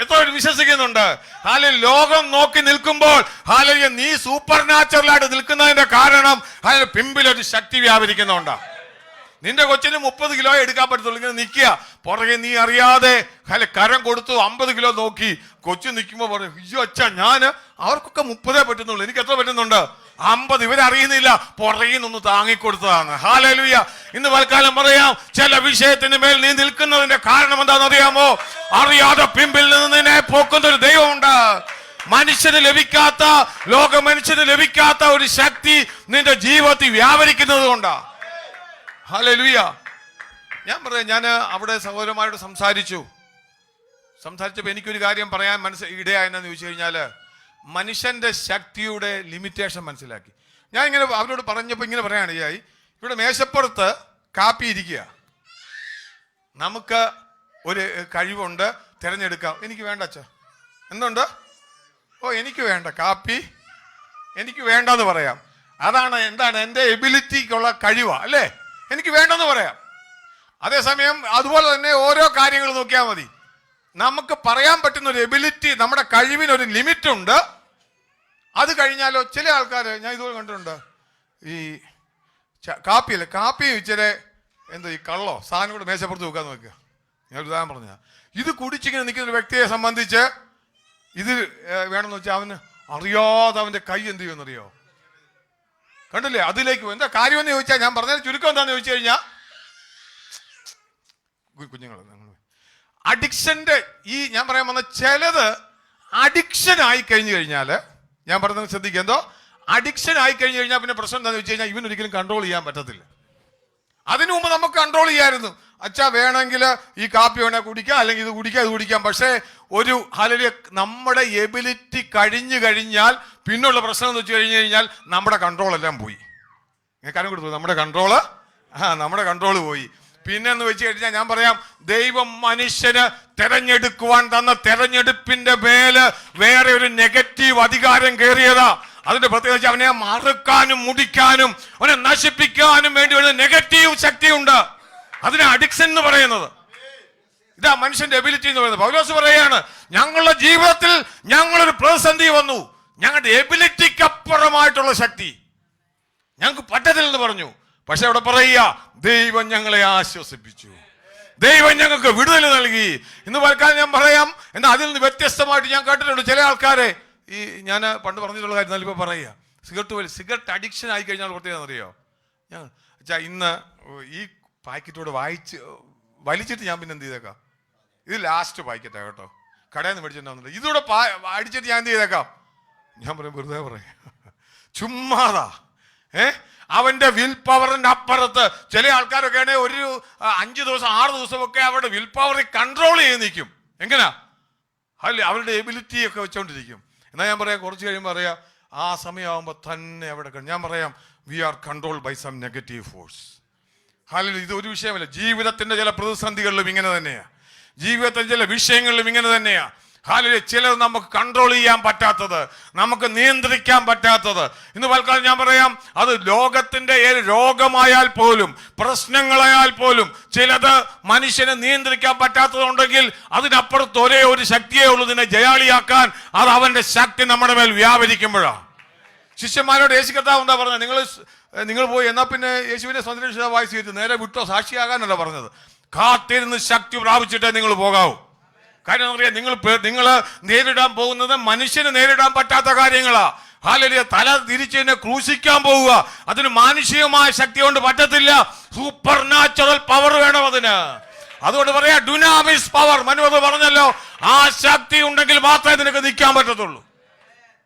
എത്ര വിശ്വസിക്കുന്നുണ്ട്? ഹാലലൂയ. ലോകം നോക്കി നിൽക്കുമ്പോൾ ഹാലലൂയ, നീ സൂപ്പർ നാച്ചുറലായിട്ട് നിൽക്കുന്നതിന്റെ കാരണം ഹാലലൂയ, പിമ്പിലൊരു ശക്തി വ്യാപരിക്കുന്നുണ്ടാ. നിന്റെ കൊച്ചിന് 30 കിലോ എടുക്കാൻ പറ്റത്തുള്ളൂ. ഇങ്ങനെ നിൽക്കുക, പുറകെ നീ അറിയാതെ കരം കൊടുത്തു 50 കിലോ നോക്കി. കൊച്ചു നിൽക്കുമ്പോൾ പറയും, അയ്യോ അച്ഛാ, അവർക്കൊക്കെ 30 പറ്റുന്നുള്ളൂ, എനിക്ക് എത്ര പറ്റുന്നുണ്ട്? 50. ഇവരറിയുന്നില്ല, പുറകിൽ നിന്ന് താങ്ങിക്കൊടുത്തതാണ്. ഹല്ലേലൂയ. ഇന്ന് തൽക്കാലം പറയാം, ചില വിഷയത്തിന് മേൽ നീ നിൽക്കുന്നതിന്റെ കാരണം എന്താണെന്ന് അറിയാമോ? അറിയാതെ പിമ്പിൽ നിന്ന് നിന്നെ പോക്കുന്ന ഒരു ദൈവമുണ്ട്. മനുഷ്യന് ലഭിക്കാത്ത, ലോക മനുഷ്യന് ലഭിക്കാത്ത ഒരു ശക്തി നിന്റെ ജീവിതത്തിൽ വ്യാപരിക്കുന്നത് കൊണ്ടാ. ഹല്ലേലൂയ. ഞാൻ പറയാം, ഞാൻ അവിടെ സഹോദരന്മാരോട് സംസാരിച്ചപ്പോൾ എനിക്കൊരു കാര്യം പറയാൻ ഇടയായെന്നു ചോദിച്ചു കഴിഞ്ഞാല്, മനുഷ്യന്റെ ശക്തിയുടെ ലിമിറ്റേഷൻ മനസ്സിലാക്കി. ഞാൻ ഇങ്ങനെ അവരോട് പറഞ്ഞപ്പോൾ ഇങ്ങനെ പറയാണ്, ഇവിടെ മേശപ്പുറത്ത് കാപ്പി ഇരിക്കുക, നമുക്ക് ഒരു കഴിവുണ്ട്, തിരഞ്ഞെടുക്കാം. എനിക്ക് വേണ്ട അച്ഛാ. എന്തുണ്ട്? എനിക്ക് വേണ്ട കാപ്പി, എനിക്ക് വേണ്ടെന്ന് പറയാം. എന്താണ് എൻ്റെ എബിലിറ്റിക്കുള്ള കഴിവാ, അല്ലേ? എനിക്ക് വേണ്ടെന്ന് പറയാം. അതേസമയം അതുപോലെ തന്നെ ഓരോ കാര്യങ്ങൾ നോക്കിയാൽ മതി. നമുക്ക് പറയാൻ പറ്റുന്ന ഒരു എബിലിറ്റി, നമ്മുടെ കഴിവിനൊരു ലിമിറ്റ് ഉണ്ട്. അത് കഴിഞ്ഞാലോ ചില ആൾക്കാർ ഞാൻ ഇതുപോലെ കണ്ടിട്ടുണ്ട്, ഈ കാപ്പിയല്ലേ, കാപ്പി ഇച്ചിരി ഈ കള്ളോ സാധനം കൂടെ മേശപ്പുറത്ത് വെക്കാൻ നോക്കുക. ഞാൻ ഉദാഹരണം പറഞ്ഞ, ഇത് കുടിച്ചിങ്ങനെ നിൽക്കുന്ന ഒരു വ്യക്തിയെ സംബന്ധിച്ച് ഇത് വേണമെന്ന് വെച്ചാൽ അവന് അറിയാതെ അവന്റെ കൈ എന്ത് ചെയ്യുമെന്നറിയോ? കണ്ടില്ലേ? അതിലേക്ക് എന്താ കാര്യമെന്ന് ചോദിച്ചാൽ, ഞാൻ പറഞ്ഞ ചുരുക്കം എന്താന്ന് ചോദിച്ചു കഴിഞ്ഞാൽ, കുഞ്ഞുങ്ങൾ അഡിക്ഷന്റെ ഞാൻ പറയാൻ വന്ന ചിലത് അഡിക്ഷൻ ആയി കഴിഞ്ഞു കഴിഞ്ഞാൽ, ഞാൻ പറഞ്ഞത് ശ്രദ്ധിക്കുക, എന്തോ അഡിക്ഷൻ ആയി കഴിഞ്ഞു കഴിഞ്ഞാൽ പിന്നെ പ്രശ്നം എന്താണെന്ന് വെച്ച് കഴിഞ്ഞാൽ ഇവനൊരിക്കലും കൺട്രോൾ ചെയ്യാൻ പറ്റത്തില്ല. അതിനു മുമ്പ് നമുക്ക് കൺട്രോൾ ചെയ്യാമായിരുന്നു. അച്ഛാ വേണമെങ്കിൽ ഈ കാപ്പി വേണേൽ കുടിക്കാം, അല്ലെങ്കിൽ ഇത് കുടിക്കാം, ഇത് കുടിക്കാം. പക്ഷേ ഒരു ഹല്ലേലൂയ, നമ്മുടെ എബിലിറ്റി കഴിഞ്ഞു കഴിഞ്ഞാൽ പിന്നുള്ള പ്രശ്നം എന്ന് വെച്ച് കഴിഞ്ഞു കഴിഞ്ഞാൽ നമ്മുടെ കൺട്രോൾ എല്ലാം പോയി. കാര്യം കൊടുത്തു, നമ്മുടെ കൺട്രോള് പോയി. പിന്നെ എന്ന് വെച്ച് കഴിഞ്ഞാൽ ഞാൻ പറയാം, ദൈവം മനുഷ്യന് തെരഞ്ഞെടുക്കുവാൻ തന്ന തെരഞ്ഞെടുപ്പിന്റെ മേല് വേറെ ഒരു നെഗറ്റീവ് അധികാരം കയറിയതാ. അതിന്റെ പ്രത്യേകിച്ച് അവനെ മറുക്കാനും മുടിക്കാനും അവനെ നശിപ്പിക്കാനും വേണ്ടി ഒരു നെഗറ്റീവ് ശക്തിയുണ്ട്. അതിനെ അഡിക്ഷൻ എന്ന് പറയുന്നത്. ഇതാ മനുഷ്യന്റെ എബിലിറ്റി എന്ന് പറയുന്നത്. പൗലോസ് പറയാണ്, ഞങ്ങളുടെ ജീവിതത്തിൽ ഞങ്ങളൊരു പ്രതിസന്ധി വന്നു, ഞങ്ങളുടെ എബിലിറ്റിക്ക് അപ്പുറമായിട്ടുള്ള ശക്തി ഞങ്ങൾക്ക് പറ്റത്തില്ലെന്ന് പറഞ്ഞു. പക്ഷെ അവിടെ പറയുക, ദൈവം ഞങ്ങളെ ആശ്വസിപ്പിച്ചു, ദൈവം ഞങ്ങൾക്ക് വിടുതൽ നൽകി. ഇന്ന് പലക്കാലം ഞാൻ പറയാം, എന്നാൽ അതിൽ നിന്ന് വ്യത്യസ്തമായിട്ട് ഞാൻ കേട്ടിട്ടുണ്ട് ചില ആൾക്കാരെ, ഞാൻ പണ്ട് പറഞ്ഞിട്ടുള്ള കാര്യം നല്ല ഇപ്പോൾ പറയുക, സിഗരറ്റ് അഡിക്ഷൻ ആയി കഴിഞ്ഞാൽ പ്രത്യേകതറിയോ? ഇന്ന് ഈ പാക്കറ്റോട് വലിച്ചിട്ട് ഞാൻ പിന്നെ എന്ത് ചെയ്തേക്കാം, ഇത് ലാസ്റ്റ് പാക്കറ്റാ കേട്ടോ, കടയിൽ നിന്ന് മേടിച്ചിട്ടുണ്ടാവുന്നുണ്ട്, ഇതൂടെ അടിച്ചിട്ട് ഞാൻ എന്ത് ചെയ്തേക്കാം. ഞാൻ പറയും, വെറുതെ പറയാം, ചുമ്മാതാ. അവന്റെ വിൽ പവറിന്റെ അപ്പുറത്ത് ചില ആൾക്കാരൊക്കെ ആണെങ്കിൽ ഒരു 5 ദിവസം 6 ദിവസമൊക്കെ അവരുടെ വിൽ പവർ കൺട്രോൾ ചെയ്ത് നിൽക്കും. എങ്ങനാ? അല്ലേ, അവരുടെ എബിലിറ്റി ഒക്കെ വെച്ചോണ്ടിരിക്കും. എന്നാൽ ഞാൻ പറയാം, കുറച്ച് കഴിയുമ്പോൾ പറയാം, ആ സമയമാകുമ്പോൾ തന്നെ അവിടെ ഞാൻ പറയാം, we are controlled by some negative force. അല്ലെങ്കിൽ ഇത് ഒരു വിഷയമല്ല, ജീവിതത്തിന്റെ ചില പ്രതിസന്ധികളിലും ഇങ്ങനെ തന്നെയാ, ജീവിതത്തിന്റെ ചില വിഷയങ്ങളിലും ഇങ്ങനെ തന്നെയാ. ഹാലലൂയ. ചിലത് നമുക്ക് കൺട്രോൾ ചെയ്യാൻ പറ്റാത്തത്, നമുക്ക് നിയന്ത്രിക്കാൻ പറ്റാത്തത്. ഇന്ന് തൽക്കാലം ഞാൻ പറയാം, അത് ലോകത്തിന്റെ രോഗമായാൽ പോലും, പ്രശ്നങ്ങളായാൽ പോലും, ചിലത് മനുഷ്യനെ നിയന്ത്രിക്കാൻ പറ്റാത്തതുണ്ടെങ്കിൽ അതിനപ്പുറത്ത് ഒരേ ഒരു ശക്തിയേ ഉള്ളൂ ഇതിനെ ജയാളിയാക്കാൻ. അത് അവന്റെ ശക്തി നമ്മുടെ മേൽ വ്യാപരിക്കുമ്പോഴാണ്. ശിഷ്യന്മാരോട് യേശു കർത്താവ് എന്താ പറഞ്ഞത്? നിങ്ങൾ പോയി എന്നാ പിന്നെ യേശുവിനെ സ്വന്തരക്ഷിതാവായി സ്വീകരിച്ചു നേരെ വിട്ടോ, സാക്ഷിയാകാനല്ല പറഞ്ഞത്. കാത്തിരുന്ന് ശക്തി പ്രാപിച്ചിട്ടേ നിങ്ങൾ പോകാവൂ. കാര്യം അറിയാം, നിങ്ങൾ നേരിടാൻ പോകുന്നത് മനുഷ്യന് നേരിടാൻ പറ്റാത്ത കാര്യങ്ങളാ. ഹല്ലേലൂയ. തല തിരിച്ചതിനെ ക്രൂശിക്കാൻ പോവുക, അതിന് മാനുഷികമായ ശക്തി കൊണ്ട് പറ്റത്തില്ല, സൂപ്പർ നാച്ചുറൽ പവർ വേണം അതിന്. അതുകൊണ്ട് പറയാ, ഡുനാമിസ് പവർ. മനു അത് പറഞ്ഞല്ലോ, ആ ശക്തി ഉണ്ടെങ്കിൽ മാത്രമേ നിനക്ക് നിൽക്കാൻ പറ്റത്തുള്ളൂ.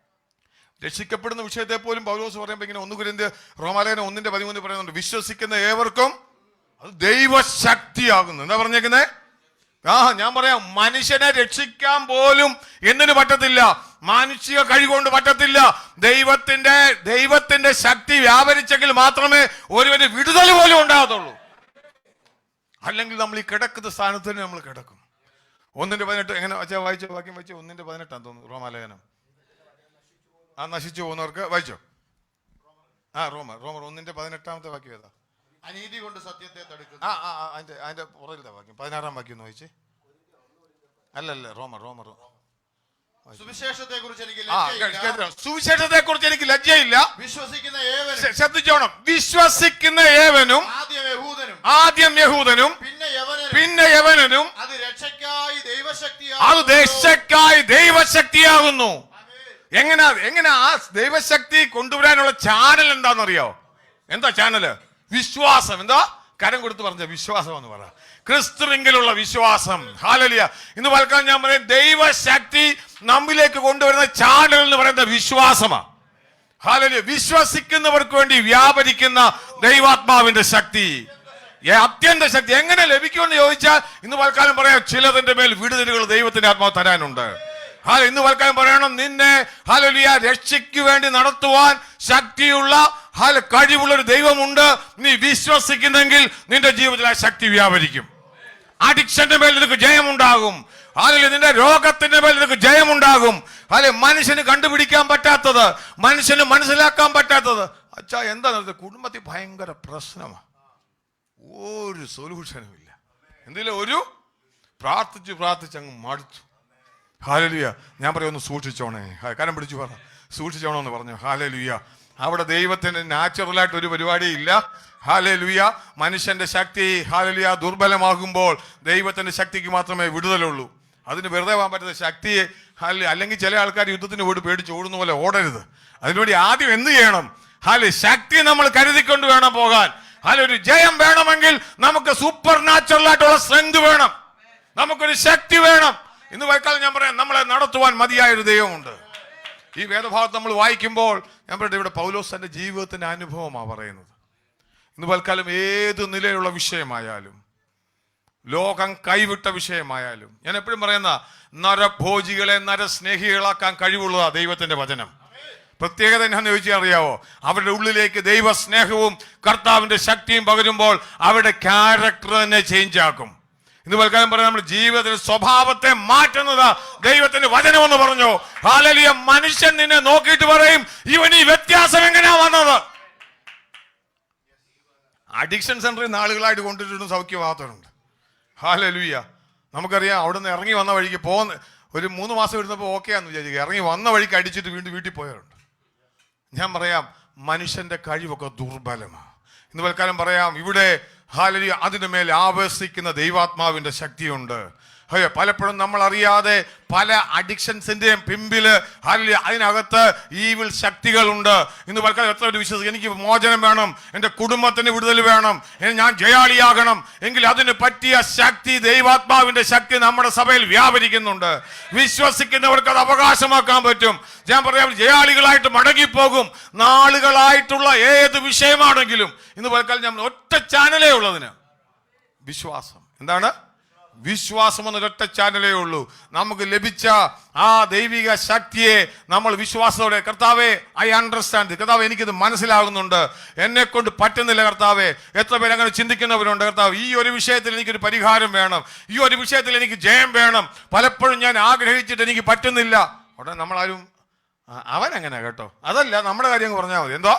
രക്ഷിക്കപ്പെടുന്ന വിഷയത്തെ പോലും പൗലോസ് പറയുമ്പോൾ ഇങ്ങനെ 1 കൊരിന്ത്യർ റോമാലേഖനം 1:13 പറയുന്നുണ്ട്, വിശ്വസിക്കുന്ന ഏവർക്കും അത് ദൈവശക്തിയാകുന്നു. എന്താ പറഞ്ഞേക്കുന്നേ? ഞാൻ പറയാം, മനുഷ്യനെ രക്ഷിക്കാൻ പോലും എന്തിനു പറ്റത്തില്ല? മാനുഷിക കഴിവുകൊണ്ട് പറ്റത്തില്ല. ദൈവത്തിന്റെ ശക്തി വ്യാപരിച്ചെങ്കിൽ മാത്രമേ ഒരുവന് വിടുതൽ പോലും ഉണ്ടാകത്തുള്ളൂ. അല്ലെങ്കിൽ നമ്മൾ ഈ കിടക്കുന്ന സ്ഥാനത്ത് തന്നെ നമ്മൾ കിടക്കും. 1:18 എങ്ങനെ വായിച്ച വാക്യം വായിച്ച 1:18 തോന്നുന്നു റോമാലേഖനം. നശിച്ചു പോകുന്നവർക്ക് വായിച്ചോ. റോമർ 1:18 വാക്യം ഏതാ? അനീതി കൊണ്ട് സത്യത്തെ തടുക്കുന്നു. അതിന്റെ പുറകിലത്തെ വാക്യം 16 വാക്യം ഒന്ന് വായിച്ചേ. അല്ലല്ല റോമർ സുവിശേഷത്തെ കുറിച്ച് എനിക്ക് ലജ്ജയില്ല. വിശ്വസിക്കുന്ന ഏവനും, ശ്രദ്ധിച്ചോണം, വിശ്വസിക്കുന്ന ഏവനും ആദ്യം യഹൂദനും പിന്നെ യവനനും അത് രക്ഷയ്ക്കായി ദൈവശക്തിയാകുന്നു. എങ്ങനെ ആ ദൈവശക്തി കൊണ്ടുവരാനുള്ള ചാനൽ എന്താണെന്നറിയോ? എന്താ ചാനല്? വിശ്വാസം. എന്താ? കരം കൊടുത്ത് പറഞ്ഞ വിശ്വാസം എന്ന് പറ. ക്രിസ്തുവിലുള്ള വിശ്വാസം. ഹല്ലേലൂയ. ഇന്ന് പലക്കാലം ഞാൻ പറയും, ദൈവശക്തി നമ്മിലേക്ക് കൊണ്ടുവരുന്ന ചാനൽ എന്ന് പറയുന്നത് വിശ്വാസമാണ്. ഹല്ലേലൂയ. വിശ്വസിക്കുന്നവർക്ക് വേണ്ടി വ്യാപരിക്കുന്ന ദൈവാത്മാവിന്റെ ശക്തി, അത്യന്ത ശക്തി എങ്ങനെ ലഭിക്കുമെന്ന് ചോദിച്ചാൽ ഇന്ന് പലക്കാലം പറയാം, ചിലതിന്റെ മേൽ വിടുതലുകൾ ദൈവത്തിന്റെ ആത്മാവ് തരാനുണ്ട്. ഇന്ന് പലക്കാലം പറയണം, നിന്നെ ഹല്ലേലൂയ രക്ഷയ്ക്ക് വേണ്ടി നടത്തുവാൻ ശക്തിയുള്ള കഴിവുള്ള ഒരു ദൈവമുണ്ട്. നീ വിശ്വസിക്കുന്നെങ്കിൽ നിന്റെ ജീവിതത്തിൽ ആ ശക്തി വ്യാപരിക്കും. അഡിക്ഷന്റെ മേൽ നിനക്ക് ജയമുണ്ടാകും. അല്ലെങ്കിൽ നിന്റെ രോഗത്തിന്റെ മേൽ നിനക്ക് ജയമുണ്ടാകും. മനുഷ്യന് കണ്ടുപിടിക്കാൻ പറ്റാത്തത്, മനുഷ്യന് മനസ്സിലാക്കാൻ പറ്റാത്തത്. അച്ഛാ എന്താ കുടുംബത്തിൽ ഭയങ്കര പ്രശ്നമാണ്, ഒരു സൊല്യൂഷനും ഇല്ല. എന്തെങ്കിലും ഒരു പ്രാർത്ഥിച്ച് അങ്ങ് മടുത്തു. ഹല്ലേലൂയ. ഞാൻ പറയാം, ഒന്ന് സൂക്ഷിച്ചോണേ. കരം പിടിച്ചു പറ, സൂക്ഷിച്ചോണമെന്ന് പറഞ്ഞു. ഹല്ലേലൂയ. അവിടെ ദൈവത്തിന് നാച്ചുറലായിട്ട് ഒരു പരിപാടി ഇല്ല. ഹല്ലേലൂയ. മനുഷ്യന്റെ ശക്തി ഹല്ലേലൂയ ദുർബലമാകുമ്പോൾ ദൈവത്തിന്റെ ശക്തിക്ക് മാത്രമേ വിടുതലുള്ളൂ. അതിന് വെറുതെ പോകാൻ പറ്റുന്ന ശക്തിയെ അല്ലെങ്കിൽ ചില ആൾക്കാർ യുദ്ധത്തിന് പോയിട്ട് പേടിച്ച് ഓടുന്ന പോലെ ഓടരുത്. അതിനുവേണ്ടി ആദ്യം എന്ത് ചെയ്യണം? ശക്തി നമ്മൾ കരുതിക്കൊണ്ട് വേണം പോകാൻ. ഒരു ജയം വേണമെങ്കിൽ നമുക്ക് സൂപ്പർ നാച്ചുറൽ ആയിട്ടുള്ള സ്ട്രെങ്ത് വേണം, നമുക്കൊരു ശക്തി വേണം. ഇന്ന് വൈകാലം ഞാൻ പറയാം, നമ്മളെ നടത്തുവാൻ മതിയായൊരു ദൈവമുണ്ട്. ഈ വേദഭാഗത്ത് നമ്മൾ വായിക്കുമ്പോൾ ഞാൻ പറയട്ടെ, ഇവിടെ പൗലോസ് തന്റെ ജീവിതത്തിന്റെ അനുഭവമാണ് പറയുന്നത്. ഇന്ന് പൽക്കാലം ഏത് നിലയിലുള്ള വിഷയമായാലും, ലോകം കൈവിട്ട വിഷയമായാലും, ഞാൻ എപ്പോഴും പറയുന്ന നരഭോജികളെ നരസ്നേഹികളാക്കാൻ കഴിവുള്ളതാ ദൈവത്തിന്റെ വചനം. പ്രത്യേകത എന്നാന്ന് ചോദിച്ചാൽ അറിയാവോ? അവരുടെ ഉള്ളിലേക്ക് ദൈവസ്നേഹവും കർത്താവിന്റെ ശക്തിയും പകരുമ്പോൾ അവരുടെ ക്യാരക്ടർ തന്നെ ചേഞ്ച് ആക്കും. ഇന്ന് പൽക്കാലം പറയാം, നമ്മുടെ ജീവിതത്തിൽ സ്വഭാവത്തെ മാറ്റുന്നത് ദൈവത്തിന്റെ വചനം എന്ന് പറഞ്ഞു. ഹല്ലേലൂയ. മനുഷ്യൻ നിന്നെ നോക്കിയിട്ട് പറയും, ഇവൻ ഈ വ്യത്യാസം എങ്ങനെയാ വന്നത്? അഡിക്ഷൻ സെന്ററിൽ നാളുകളായിട്ട് കൊണ്ടുവരുന്ന സൗഖ്യമാകത്തവരുണ്ട്. ഹല്ലേലൂയ. നമുക്കറിയാം, അവിടെ നിന്ന് ഇറങ്ങി വന്ന വഴിക്ക് ഒരു 3 മാസം ഇരുന്നപ്പോൾ ഓക്കെയാന്ന് വിചാരിക്കുക, ഇറങ്ങി വന്ന വഴിക്ക് അടിച്ചിട്ട് വീണ്ടും വീട്ടിൽ പോയവരുണ്ട്. ഞാൻ പറയാം, മനുഷ്യന്റെ കഴിവൊക്കെ ദുർബലമാണ്. ഇന്ന് പൽക്കാലം പറയാം, ഇവിടെ ഹല്ലേലൂയ അതിന്റെ മേൽ ആവേശിക്കുന്ന ദൈവാത്മാവിന്റെ ശക്തിയുണ്ട്. പലപ്പോഴും നമ്മൾ അറിയാതെ പല അഡിക്ഷൻസിന്റെയും പിമ്പില് ഹല്ലേലൂയ അതിനകത്ത് ഈവിൾ ശക്തികളുണ്ട്. ഇന്ന് പലക്കാലം എത്ര ഒരു വിശ്വസിക്കും, എനിക്ക് മോചനം വേണം, എൻ്റെ കുടുംബത്തിന് വിടുതൽ വേണം, ഞാൻ ജയാളിയാകണം എങ്കിൽ അതിന് പറ്റിയ ശക്തി, ദൈവാത്മാവിന്റെ ശക്തി നമ്മുടെ സഭയിൽ വ്യാപരിക്കുന്നുണ്ട്. വിശ്വസിക്കുന്നവർക്ക് അത് അവകാശമാക്കാൻ പറ്റും. ഞാൻ പറയാം, ജയാളികളായിട്ട് മടങ്ങിപ്പോകും. നാളുകളായിട്ടുള്ള ഏത് വിഷയമാണെങ്കിലും ഇന്ന് പലക്കാലം ഞാൻ ഒറ്റ ചാനലേ ഉള്ളതിന് വിശ്വാസം. എന്താണ് വിശ്വാസം? എന്നൊരൊറ്റ ചാനലേ ഉള്ളൂ. നമുക്ക് ലഭിച്ച ആ ദൈവിക ശക്തിയെ നമ്മൾ വിശ്വാസത്തോടെ, കർത്താവേ ഐ അണ്ടർസ്റ്റാൻഡ്, കർത്താവ് എനിക്കിത് മനസ്സിലാകുന്നുണ്ട്, എന്നെ കൊണ്ട് പറ്റുന്നില്ല കർത്താവേ. എത്ര പേര് അങ്ങനെ ചിന്തിക്കുന്നവരുണ്ട്? കർത്താവ്, ഈ ഒരു വിഷയത്തിൽ എനിക്കൊരു പരിഹാരം വേണം, ഈ ഒരു വിഷയത്തിൽ എനിക്ക് ജയം വേണം, പലപ്പോഴും ഞാൻ ആഗ്രഹിച്ചിട്ട് എനിക്ക് പറ്റുന്നില്ല. ഉടനെ നമ്മളാരും അവനങ്ങനെ കേട്ടോ, അതല്ല നമ്മുടെ കാര്യം പറഞ്ഞാൽ മതി. എന്തോ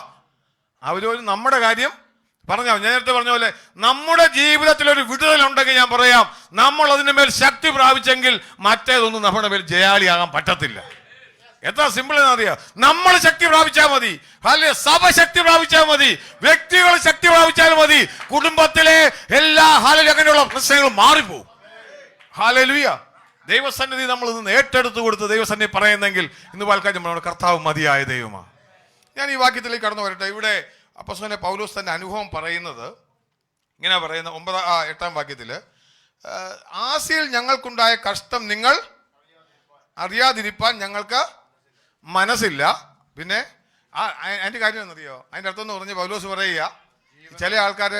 അവരൊരു നമ്മുടെ കാര്യം പറഞ്ഞാൽ, ഞാൻ നേരത്തെ പറഞ്ഞ പോലെ നമ്മുടെ ജീവിതത്തിൽ ഒരു വിടുതലുണ്ടെങ്കിൽ ഞാൻ പറയാം, നമ്മൾ അതിന്റെ മേൽ ശക്തി പ്രാപിച്ചെങ്കിൽ മറ്റേതൊന്നും നമ്മുടെ മേൽ ജയാളിയാകാൻ പറ്റത്തില്ല. എത്ര സിമ്പിൾ എന്നറിയാം. നമ്മൾ ശക്തി പ്രാപിച്ചാൽ മതി, അല്ലെ സഭ ശക്തി പ്രാപിച്ചാൽ മതി, വ്യക്തികൾ ശക്തി പ്രാപിച്ചാൽ മതി, കുടുംബത്തിലെ എല്ലാ അങ്ങനെയുള്ള പ്രശ്നങ്ങളും മാറിപ്പോവും. ഹല്ലേലൂയ. ദൈവസന്നിധി നമ്മൾ ഇന്ന് ഏറ്റെടുത്ത് കൊടുത്ത് ദൈവസന്നിധി പറയുന്നെങ്കിൽ ഇന്ന് പാൽക്കാലം നമ്മുടെ കർത്താവ് മതിയായ ദൈവമാണ്. ഞാൻ ഈ വാക്യത്തിലേക്ക് കടന്നു വരട്ടെ. ഇവിടെ അപ്പോസ്തലനായ പൗലോസ് തന്റെ അനുഭവം പറയുന്നത് ഇങ്ങനെ പറയുന്ന 8-ാം വാക്യത്തില്, ആസിയിൽ ഞങ്ങൾക്കുണ്ടായ കഷ്ടം നിങ്ങൾ അറിയാതിരിപ്പാൻ ഞങ്ങൾക്ക് മനസ്സില്ല. പിന്നെ അതിന്റെ കാര്യം എന്നറിയോ? അതിന്റെ അർത്ഥം എന്ന് പറഞ്ഞ് പൗലോസ് പറയുക, ചില ആൾക്കാർ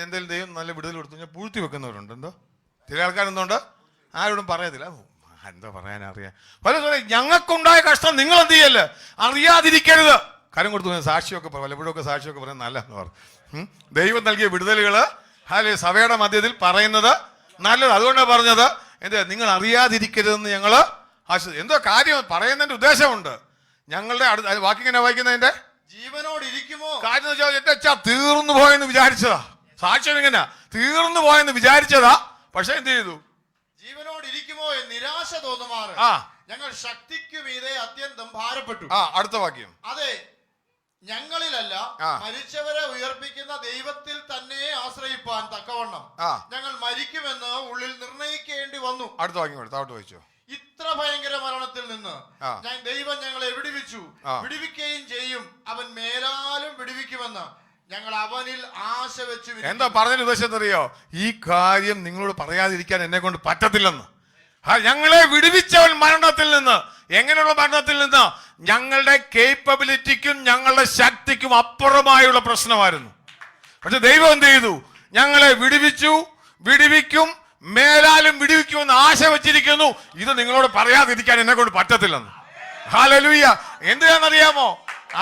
എന്തെങ്കിലും ദൈവം നല്ല വിടുതൽ കൊടുത്തു കഴിഞ്ഞാൽ പൂഴ്ത്തി വെക്കുന്നവരുണ്ട്. എന്തോ ചില ആൾക്കാരെന്തുകൊണ്ട് ആരോടും പറയത്തില്ല. എന്തോ പറയാനറിയാം. പൗലോസ് പറയും, ഞങ്ങൾക്കുണ്ടായ കഷ്ടം നിങ്ങൾ എന്ത് ചെയ്യല്ലേ, അറിയാതിരിക്കരുത്. കാര്യം കൊടുത്തു സാക്ഷിയൊക്കെ വല്ലപ്പോഴൊക്കെ സാക്ഷിയൊക്കെ പറയുന്നത് നല്ലതെന്ന് പറഞ്ഞു. ദൈവം നൽകിയ വിടുതലുകൾ സഭയുടെ മധ്യത്തിൽ പറയുന്നത് നല്ലത്. അതുകൊണ്ടാണ് പറഞ്ഞത് എന്ത്, നിങ്ങൾ അറിയാതിരിക്കരുതെന്ന് ഞങ്ങൾ എന്തോ കാര്യം പറയുന്നതിന്റെ ഉദ്ദേശമുണ്ട്. ഞങ്ങളുടെ വാക്കിങ്ങനെ വായിക്കുന്നതിന്റെ ജീവനോട് ഇരിക്കുമോ കാര്യം വെച്ചാൽ തീർന്നു പോയെന്ന് വിചാരിച്ചതാ. സാക്ഷ്യം എങ്ങനെയാ? തീർന്നു പോയെന്ന് വിചാരിച്ചതാ. പക്ഷെ എന്ത് ചെയ്തു? ജീവനോട് ഇരിക്കുമോ എന്ന് നിരാശ തോന്നുമാറ് ഞങ്ങൾ ശക്തിക്കു മീതെ അത്യന്തം ഭാരപ്പെട്ടു. അടുത്ത വാക്യം. അതെ, ഞങ്ങളിലല്ല മരിച്ചവരെ ഉയർപ്പിക്കുന്ന ദൈവത്തിൽ തന്നെ ആശ്രയിപ്പാൻ തക്കവണ്ണം ഞങ്ങൾ മരിക്കുമെന്ന് ഉള്ളിൽ നിർണയിക്കേണ്ടി വന്നു. അടുത്ത വാക്യം താഴോട്ട് വായിച്ചോ. ഇത്ര ഭയങ്കര മരണത്തിൽ നിന്ന് ദൈവം ഞങ്ങളെ വിടുവിക്കുകയും ചെയ്യും. അവൻ മേലാലും വിടുവിക്കുമെന്ന് ഞങ്ങൾ അവനിൽ ആശ വെച്ചു. എന്താ പറഞ്ഞതിന് ഉദ്ദേശം എന്നറിയോ? ഈ കാര്യം നിങ്ങളോട് പറയാതിരിക്കാൻ എന്നെ കൊണ്ട് പറ്റത്തില്ലെന്ന്. ഞങ്ങളെ വിടുവിച്ചവൻ മരണത്തിൽ നിന്ന്. എങ്ങനെയുള്ള മരണത്തിൽ നിന്ന്? ഞങ്ങളുടെ കേപ്പബിലിറ്റിക്കും ഞങ്ങളുടെ ശക്തിക്കും അപ്പുറമായുള്ള പ്രശ്നമായിരുന്നു. പക്ഷെ ദൈവം എന്ത് ചെയ്തു? ഞങ്ങളെ വിടുവിക്കും, മേലാലും വിടുവിക്കുമെന്ന് ആശ വെച്ചിരിക്കുന്നു. ഇത് നിങ്ങളോട് പറയാതിരിക്കാൻ എന്നെ കൊണ്ട് പറ്റത്തില്ലെന്ന്. ഹല്ലേലൂയ. എന്തിനാണെന്നറിയാമോ?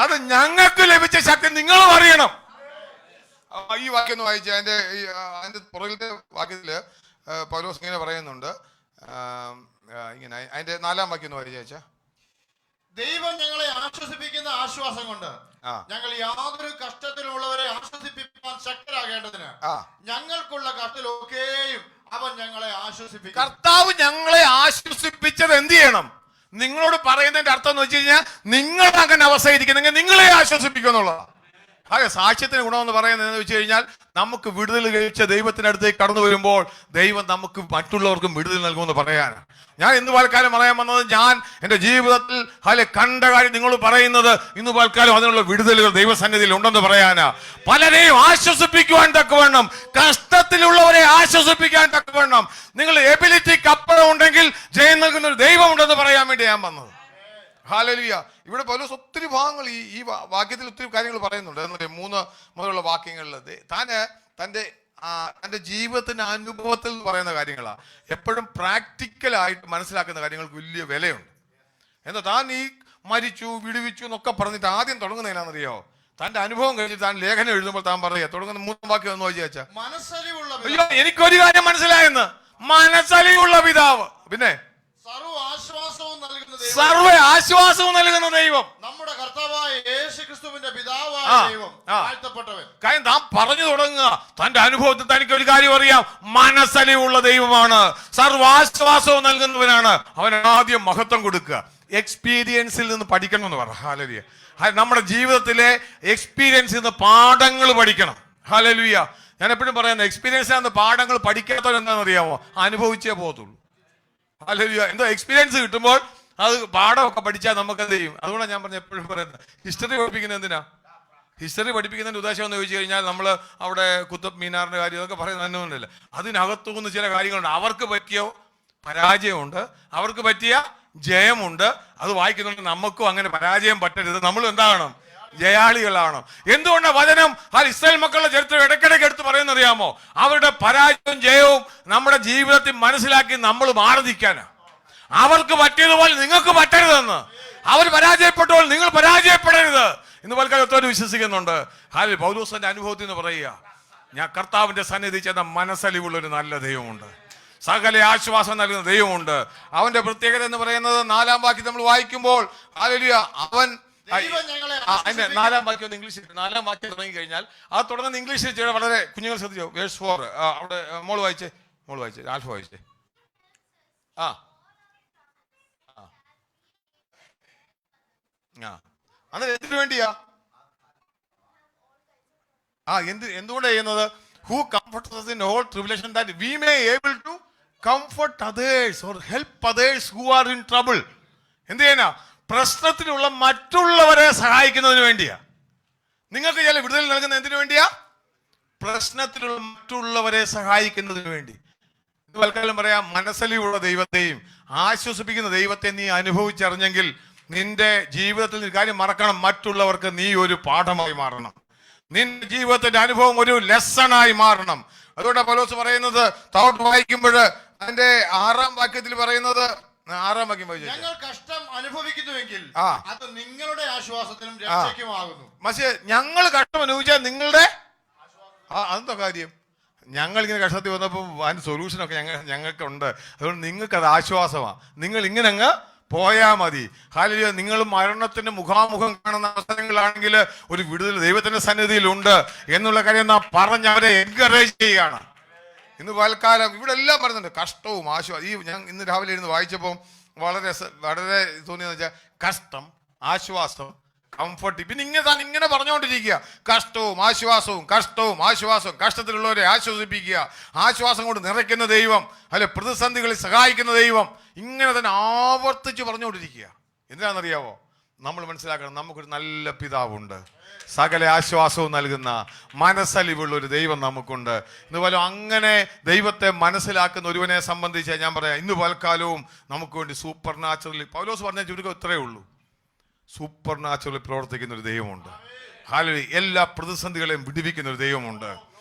അത് ഞങ്ങൾക്ക് ലഭിച്ച ശക്തി നിങ്ങളും അറിയണം. ഈ വാക്യം ഒന്ന് വായിച്ച അതിന്റെ പുറകിലത്തെ വാക്യത്തില് പൗലോസ് ഇങ്ങനെ പറയുന്നുണ്ട്. ഇങ്ങനെ അതിന്റെ 4-ാം വാക്യം ഒന്ന് വായിച്ച. ദൈവം ഞങ്ങളെ ആശ്വസിപ്പിക്കുന്ന ആശ്വാസം കൊണ്ട് ഞങ്ങൾ യാതൊരു കഷ്ടത്തിലുള്ളവരെ ആശ്വസിപ്പിക്കാൻ ശക്തരാകേണ്ടതിന് ഞങ്ങൾക്കുള്ള കഷ്ടത്തിലൊക്കെയും അവൻ ഞങ്ങളെ ആശ്വസിപ്പിക്കും. കർത്താവ് ഞങ്ങളെ ആശ്വസിപ്പിച്ചത് എന്ത് ചെയ്യണം? നിങ്ങളോട് പറയുന്നതിന്റെ അർത്ഥം എന്ന് വെച്ച് കഴിഞ്ഞാൽ നിങ്ങൾ അങ്ങനെ അവസ്ഥയിരിക്കുന്നെങ്കിൽ നിങ്ങളെ ആശ്വസിപ്പിക്കും എന്നുള്ളതാണ്. അതെ, സാക്ഷ്യത്തിന് ഗുണമെന്ന് പറയുന്നത് എന്ന് വെച്ച് കഴിഞ്ഞാൽ നമുക്ക് വിടുതൽ കഴിച്ച ദൈവത്തിന്റെ അടുത്തേക്ക് കടന്നു വരുമ്പോൾ ദൈവം നമുക്ക് മറ്റുള്ളവർക്കും വിടുതൽ നൽകുമെന്ന് പറയാനാണ്. ഞാൻ ഇന്ന് പാൽക്കാലം പറയാൻ വന്നത്, ഞാൻ എൻ്റെ ജീവിതത്തിൽ കണ്ട കാര്യം നിങ്ങൾ പറയുന്നത് ഇന്ന് പാൽക്കാലം അതിനുള്ള വിടുതലുകൾ ദൈവസന്നിധിയിൽ ഉണ്ടെന്ന് പറയാനാ. പലരെയും ആശ്വസിപ്പിക്കുവാൻ തക്കവണ്ണം, കഷ്ടത്തിലുള്ളവരെ ആശ്വസിപ്പിക്കാൻ തക്കവണ്ണം നിങ്ങളുടെ എബിലിറ്റിക്ക് അപ്പുറം ഉണ്ടെങ്കിൽ ജയം നൽകുന്ന ഒരു ദൈവം ഉണ്ടെന്ന് പറയാൻ വേണ്ടി ഞാൻ വന്നത്. ഹല്ലേലൂയ. ഇവിടെ പൗലോസ് ഒത്തിരി ഭാഗങ്ങൾ ഈ വാക്യത്തിൽ ഒത്തിരി കാര്യങ്ങൾ പറയുന്നുണ്ട്. എന്നിട്ട് 3 മുതലുള്ള വാക്യങ്ങളിൽ തൻ്റെ ജീവിതത്തിന്റെ അനുഭവത്തിൽ പറയുന്ന കാര്യങ്ങളാണ്. എപ്പോഴും പ്രാക്ടിക്കലായിട്ട് മനസ്സിലാക്കുന്ന കാര്യങ്ങൾക്ക് വലിയ വിലയുണ്ട്. എന്താ താൻ ഈ മരിച്ചു വിടുവിച്ചു എന്നൊക്കെ പറഞ്ഞിട്ട് ആദ്യം തുടങ്ങുന്നതിനാണെന്നറിയോ? തന്റെ അനുഭവം കഴിഞ്ഞിട്ട് താൻ ലേഖനം എഴുതുമ്പോൾ താൻ പറയാ തുടങ്ങുന്ന 3 വാക്യം ഒന്ന് വായിച്ചാ. അയ്യോ, എനിക്കൊരു കാര്യം മനസ്സിലായെന്ന്. മനസ്സലിവുള്ള പിതാവ്, പിന്നെ സർവ്വ ആശ്വാസവും നൽകുന്ന ദൈവം, നമ്മുടെ കർത്താവായ യേശുക്രിസ്തുവിന്റെ പിതാവായ ദൈവം, വാഴ്ത്തപ്പെട്ടവൻ. കാര്യം താൻ പറഞ്ഞു തുടങ്ങുക. തന്റെ അനുഭവത്തിൽ തനിക്ക് ഒരു കാര്യം അറിയാം, മനസ്സലിവുള്ള ദൈവമാണ്, സർവ്വാശ്വാസവും നൽകുന്നവനാണ്. അവൻ ആദ്യം മഹത്വം കൊടുക്കുക. എക്സ്പീരിയൻസിൽ നിന്ന് പഠിക്കണം എന്ന് പറ. ഹല്ലേലൂയ. നമ്മുടെ ജീവിതത്തിലെ എക്സ്പീരിയൻസിൽ നിന്ന് പാഠങ്ങൾ പഠിക്കണം. ഹല്ലേലൂയ. ഞാൻ എപ്പോഴും പറയുന്നത്, എക്സ്പീരിയൻസിൽ നിന്ന് പാഠങ്ങൾ പഠിക്കാത്തവരെന്താണെന്ന് അറിയാമോ? അനുഭവിച്ചേ പോകത്തുള്ളൂ. ഹല്ലേലൂയ. എന്തോ എക്സ്പീരിയൻസ് കിട്ടുമ്പോൾ അത് പാഠമൊക്കെ പഠിച്ചാൽ നമുക്ക് എന്ത് ചെയ്യും? അതുകൊണ്ടാണ് ഞാൻ പറഞ്ഞ എപ്പോഴും പറയുന്നത്, ഹിസ്റ്ററി പഠിപ്പിക്കുന്നത് എന്തിനാ? ഹിസ്റ്ററി പഠിപ്പിക്കുന്നതിന്റെ ഉദ്ദേശം എന്ന് ചോദിച്ചു കഴിഞ്ഞാൽ നമ്മൾ അവിടെ കുത്തബ് മീനാറിന്റെ കാര്യം ഇതൊക്കെ പറയുന്നത് തന്നെയൊന്നുമില്ല. അതിനകത്തുനിന്ന് ചില കാര്യങ്ങളുണ്ട്. അവർക്ക് പറ്റിയ പരാജയമുണ്ട്, അവർക്ക് പറ്റിയ ജയമുണ്ട്. അത് വായിക്കുന്നുണ്ട്. നമുക്കും അങ്ങനെ പരാജയം പറ്റരുത്. നമ്മൾ എന്താകണം? ജയാളികളാണ്. എന്തുകൊണ്ടാണ് വചനം ഇസ്രായേൽ മക്കളുടെ ചരിത്രം ഇടയ്ക്കിടയ്ക്ക് എടുത്ത് പറയുന്നറിയാമോ? അവരുടെ പരാജയവും ജയവും നമ്മുടെ ജീവിതത്തിൽ മനസ്സിലാക്കി നമ്മൾ മാറിയിരിക്കാനാണ്. അവർക്ക് പറ്റിയതുപോലെ നിങ്ങൾക്ക് പറ്റരുതെന്ന്. അവർ പരാജയപ്പെട്ടപ്പോൾ നിങ്ങൾ പരാജയപ്പെടരുത്. ഇന്ന് പലക്കാലത്തോട് വിശ്വസിക്കുന്നുണ്ട്. പൗലോസിന്റെ അനുഭവത്തിൽ നിന്ന് പറയുക, ഞാൻ കർത്താവിന്റെ സന്നിധി ചെന്ന മനസ്സലിവുള്ളൊരു നല്ല ദൈവമുണ്ട്, സകല ആശ്വാസം നൽകുന്ന ദൈവമുണ്ട്. അവന്റെ പ്രത്യേകത എന്ന് പറയുന്നത് 4-ാം വാക്യം നമ്മൾ വായിക്കുമ്പോൾ ഹല്ലേലൂയ, അവൻ അതിന്റെ 4-ാം വാക്യം ഒന്ന് ഇംഗ്ലീഷിൽ, 4-ാം വാക്യം തുടങ്ങി കഴിഞ്ഞാൽ അത് തുടങ്ങുന്ന ഇംഗ്ലീഷിൽ ചെയ്യണം. വളരെ കുഞ്ഞുങ്ങൾ ശ്രദ്ധിച്ചോ. വേഴ്സ് 4 അവിടെ മോള് വായിച്ചേ, ആൽഫ വായിച്ചേ. അന്നേരം എന്തിനു വേണ്ടിയാ? എന്തുകൊണ്ടാണ് ചെയ്യുന്നത്? Who comforts us in all tribulation, that we may able to comfort others or help others who are in trouble. എന്ത് ചെയ്യാനാ? പ്രശ്നത്തിലുള്ള മറ്റുള്ളവരെ സഹായിക്കുന്നതിന് വേണ്ടിയാ. നിങ്ങൾക്ക് ചില വിടുതൽ നൽകുന്ന എന്തിനു വേണ്ടിയാ? പ്രശ്നത്തിലുള്ള മറ്റുള്ളവരെ സഹായിക്കുന്നതിന് വേണ്ടി. ഇത് വൽക്കാലം പറയാം, മനസ്സലിവുള്ള ദൈവത്തെയും ആശ്വസിപ്പിക്കുന്ന ദൈവത്തെ നീ അനുഭവിച്ചറിഞ്ഞെങ്കിൽ നിന്റെ ജീവിതത്തിൽ ഒരു കാര്യം മറക്കണം, മറ്റുള്ളവർക്ക് നീ ഒരു പാഠമായി മാറണം. നിന്റെ ജീവിതത്തിന്റെ അനുഭവം ഒരു ലെസണായി മാറണം. അതുകൊണ്ടാണ് പൗലോസ് പറയുന്നത്, താഴോട്ട് വായിക്കുമ്പോൾ അതിന്റെ 6-ാം വാക്യത്തിൽ പറയുന്നത്, 6-ാം വാക്യം വായിച്ചു, ഞങ്ങൾ കഷ്ടം അനുഭവിക്കുന്നുവെങ്കിൽ അത് നിങ്ങളുടെ ആശ്വാസത്തിനും രക്ഷയ്ക്കുമാകുന്നു. പക്ഷേ ഞങ്ങൾ കഷ്ടം അനുഭവിച്ചാൽ നിങ്ങളുടെ അതെന്താ കാര്യം? ഞങ്ങൾ ഇങ്ങനെ കഷ്ടത്തിൽ വന്നപ്പോൾ അതിന് സൊല്യൂഷനൊക്കെ ഞങ്ങൾക്കുണ്ട്. അതുകൊണ്ട് നിങ്ങൾക്കത് ആശ്വാസമാണ്. നിങ്ങൾ ഇങ്ങനെ അങ്ങ് പോയാൽ മതി. ഹല്ലേലൂയ. നിങ്ങൾ മരണത്തിന്റെ മുഖാമുഖം കാണുന്ന അവസരങ്ങളാണെങ്കിൽ ഒരു വിടുതൽ ദൈവത്തിന്റെ സന്നിധിയിലുണ്ട് എന്നുള്ള കാര്യം നാം പറഞ്ഞ് അവരെ എൻകറേജ് ചെയ്യുകയാണ്. ഇന്ന് പൽക്കാലം ഇവിടെ എല്ലാം പറയുന്നുണ്ട്, കഷ്ടവും ആശ്വാസം. ഞാൻ ഇന്ന് രാവിലെ ഇരുന്ന് വായിച്ചപ്പോൾ വളരെ തോന്നിയെന്ന് വെച്ചാൽ കഷ്ടം, ആശ്വാസം, കംഫർട്ട്. പിന്നെ ഇങ്ങനെ പറഞ്ഞുകൊണ്ടിരിക്കുക, കഷ്ടവും ആശ്വാസവും, കഷ്ടവും ആശ്വാസവും. കഷ്ടത്തിലുള്ളവരെ ആശ്വസിപ്പിക്കുക, ആശ്വാസം കൊണ്ട് നിറയ്ക്കുന്ന ദൈവം, അല്ലെ പ്രതിസന്ധികളിൽ സഹായിക്കുന്ന ദൈവം. ഇങ്ങനെ തന്നെ ആവർത്തിച്ച് പറഞ്ഞുകൊണ്ടിരിക്കുക. എന്തിനാണെന്നറിയാവോ? നമ്മൾ മനസ്സിലാക്കണം, നമുക്കൊരു നല്ല പിതാവുണ്ട്, സകല ആശ്വാസവും നൽകുന്ന മനസ്സലിവുള്ള ഒരു ദൈവം നമുക്കുണ്ട്. ഇന്നുപോലെ അങ്ങനെ ദൈവത്തെ മനസ്സിലാക്കുന്ന ഒരുവനെ സംബന്ധിച്ച് ഞാൻ പറയാം, ഇന്ന് പൽക്കാലവും നമുക്ക് വേണ്ടി സൂപ്പർ നാച്ചുറലി, പൗലോസ് പറഞ്ഞ ചുരുക്കം ഇത്രയേ ഉള്ളൂ, സൂപ്പർ നാച്ചുറലി പ്രവർത്തിക്കുന്ന ഒരു ദൈവമുണ്ട്. ഹല്ലേലൂയ. എല്ലാ പ്രതിസന്ധികളെയും വിടുവിക്കുന്ന ഒരു ദൈവമുണ്ട്.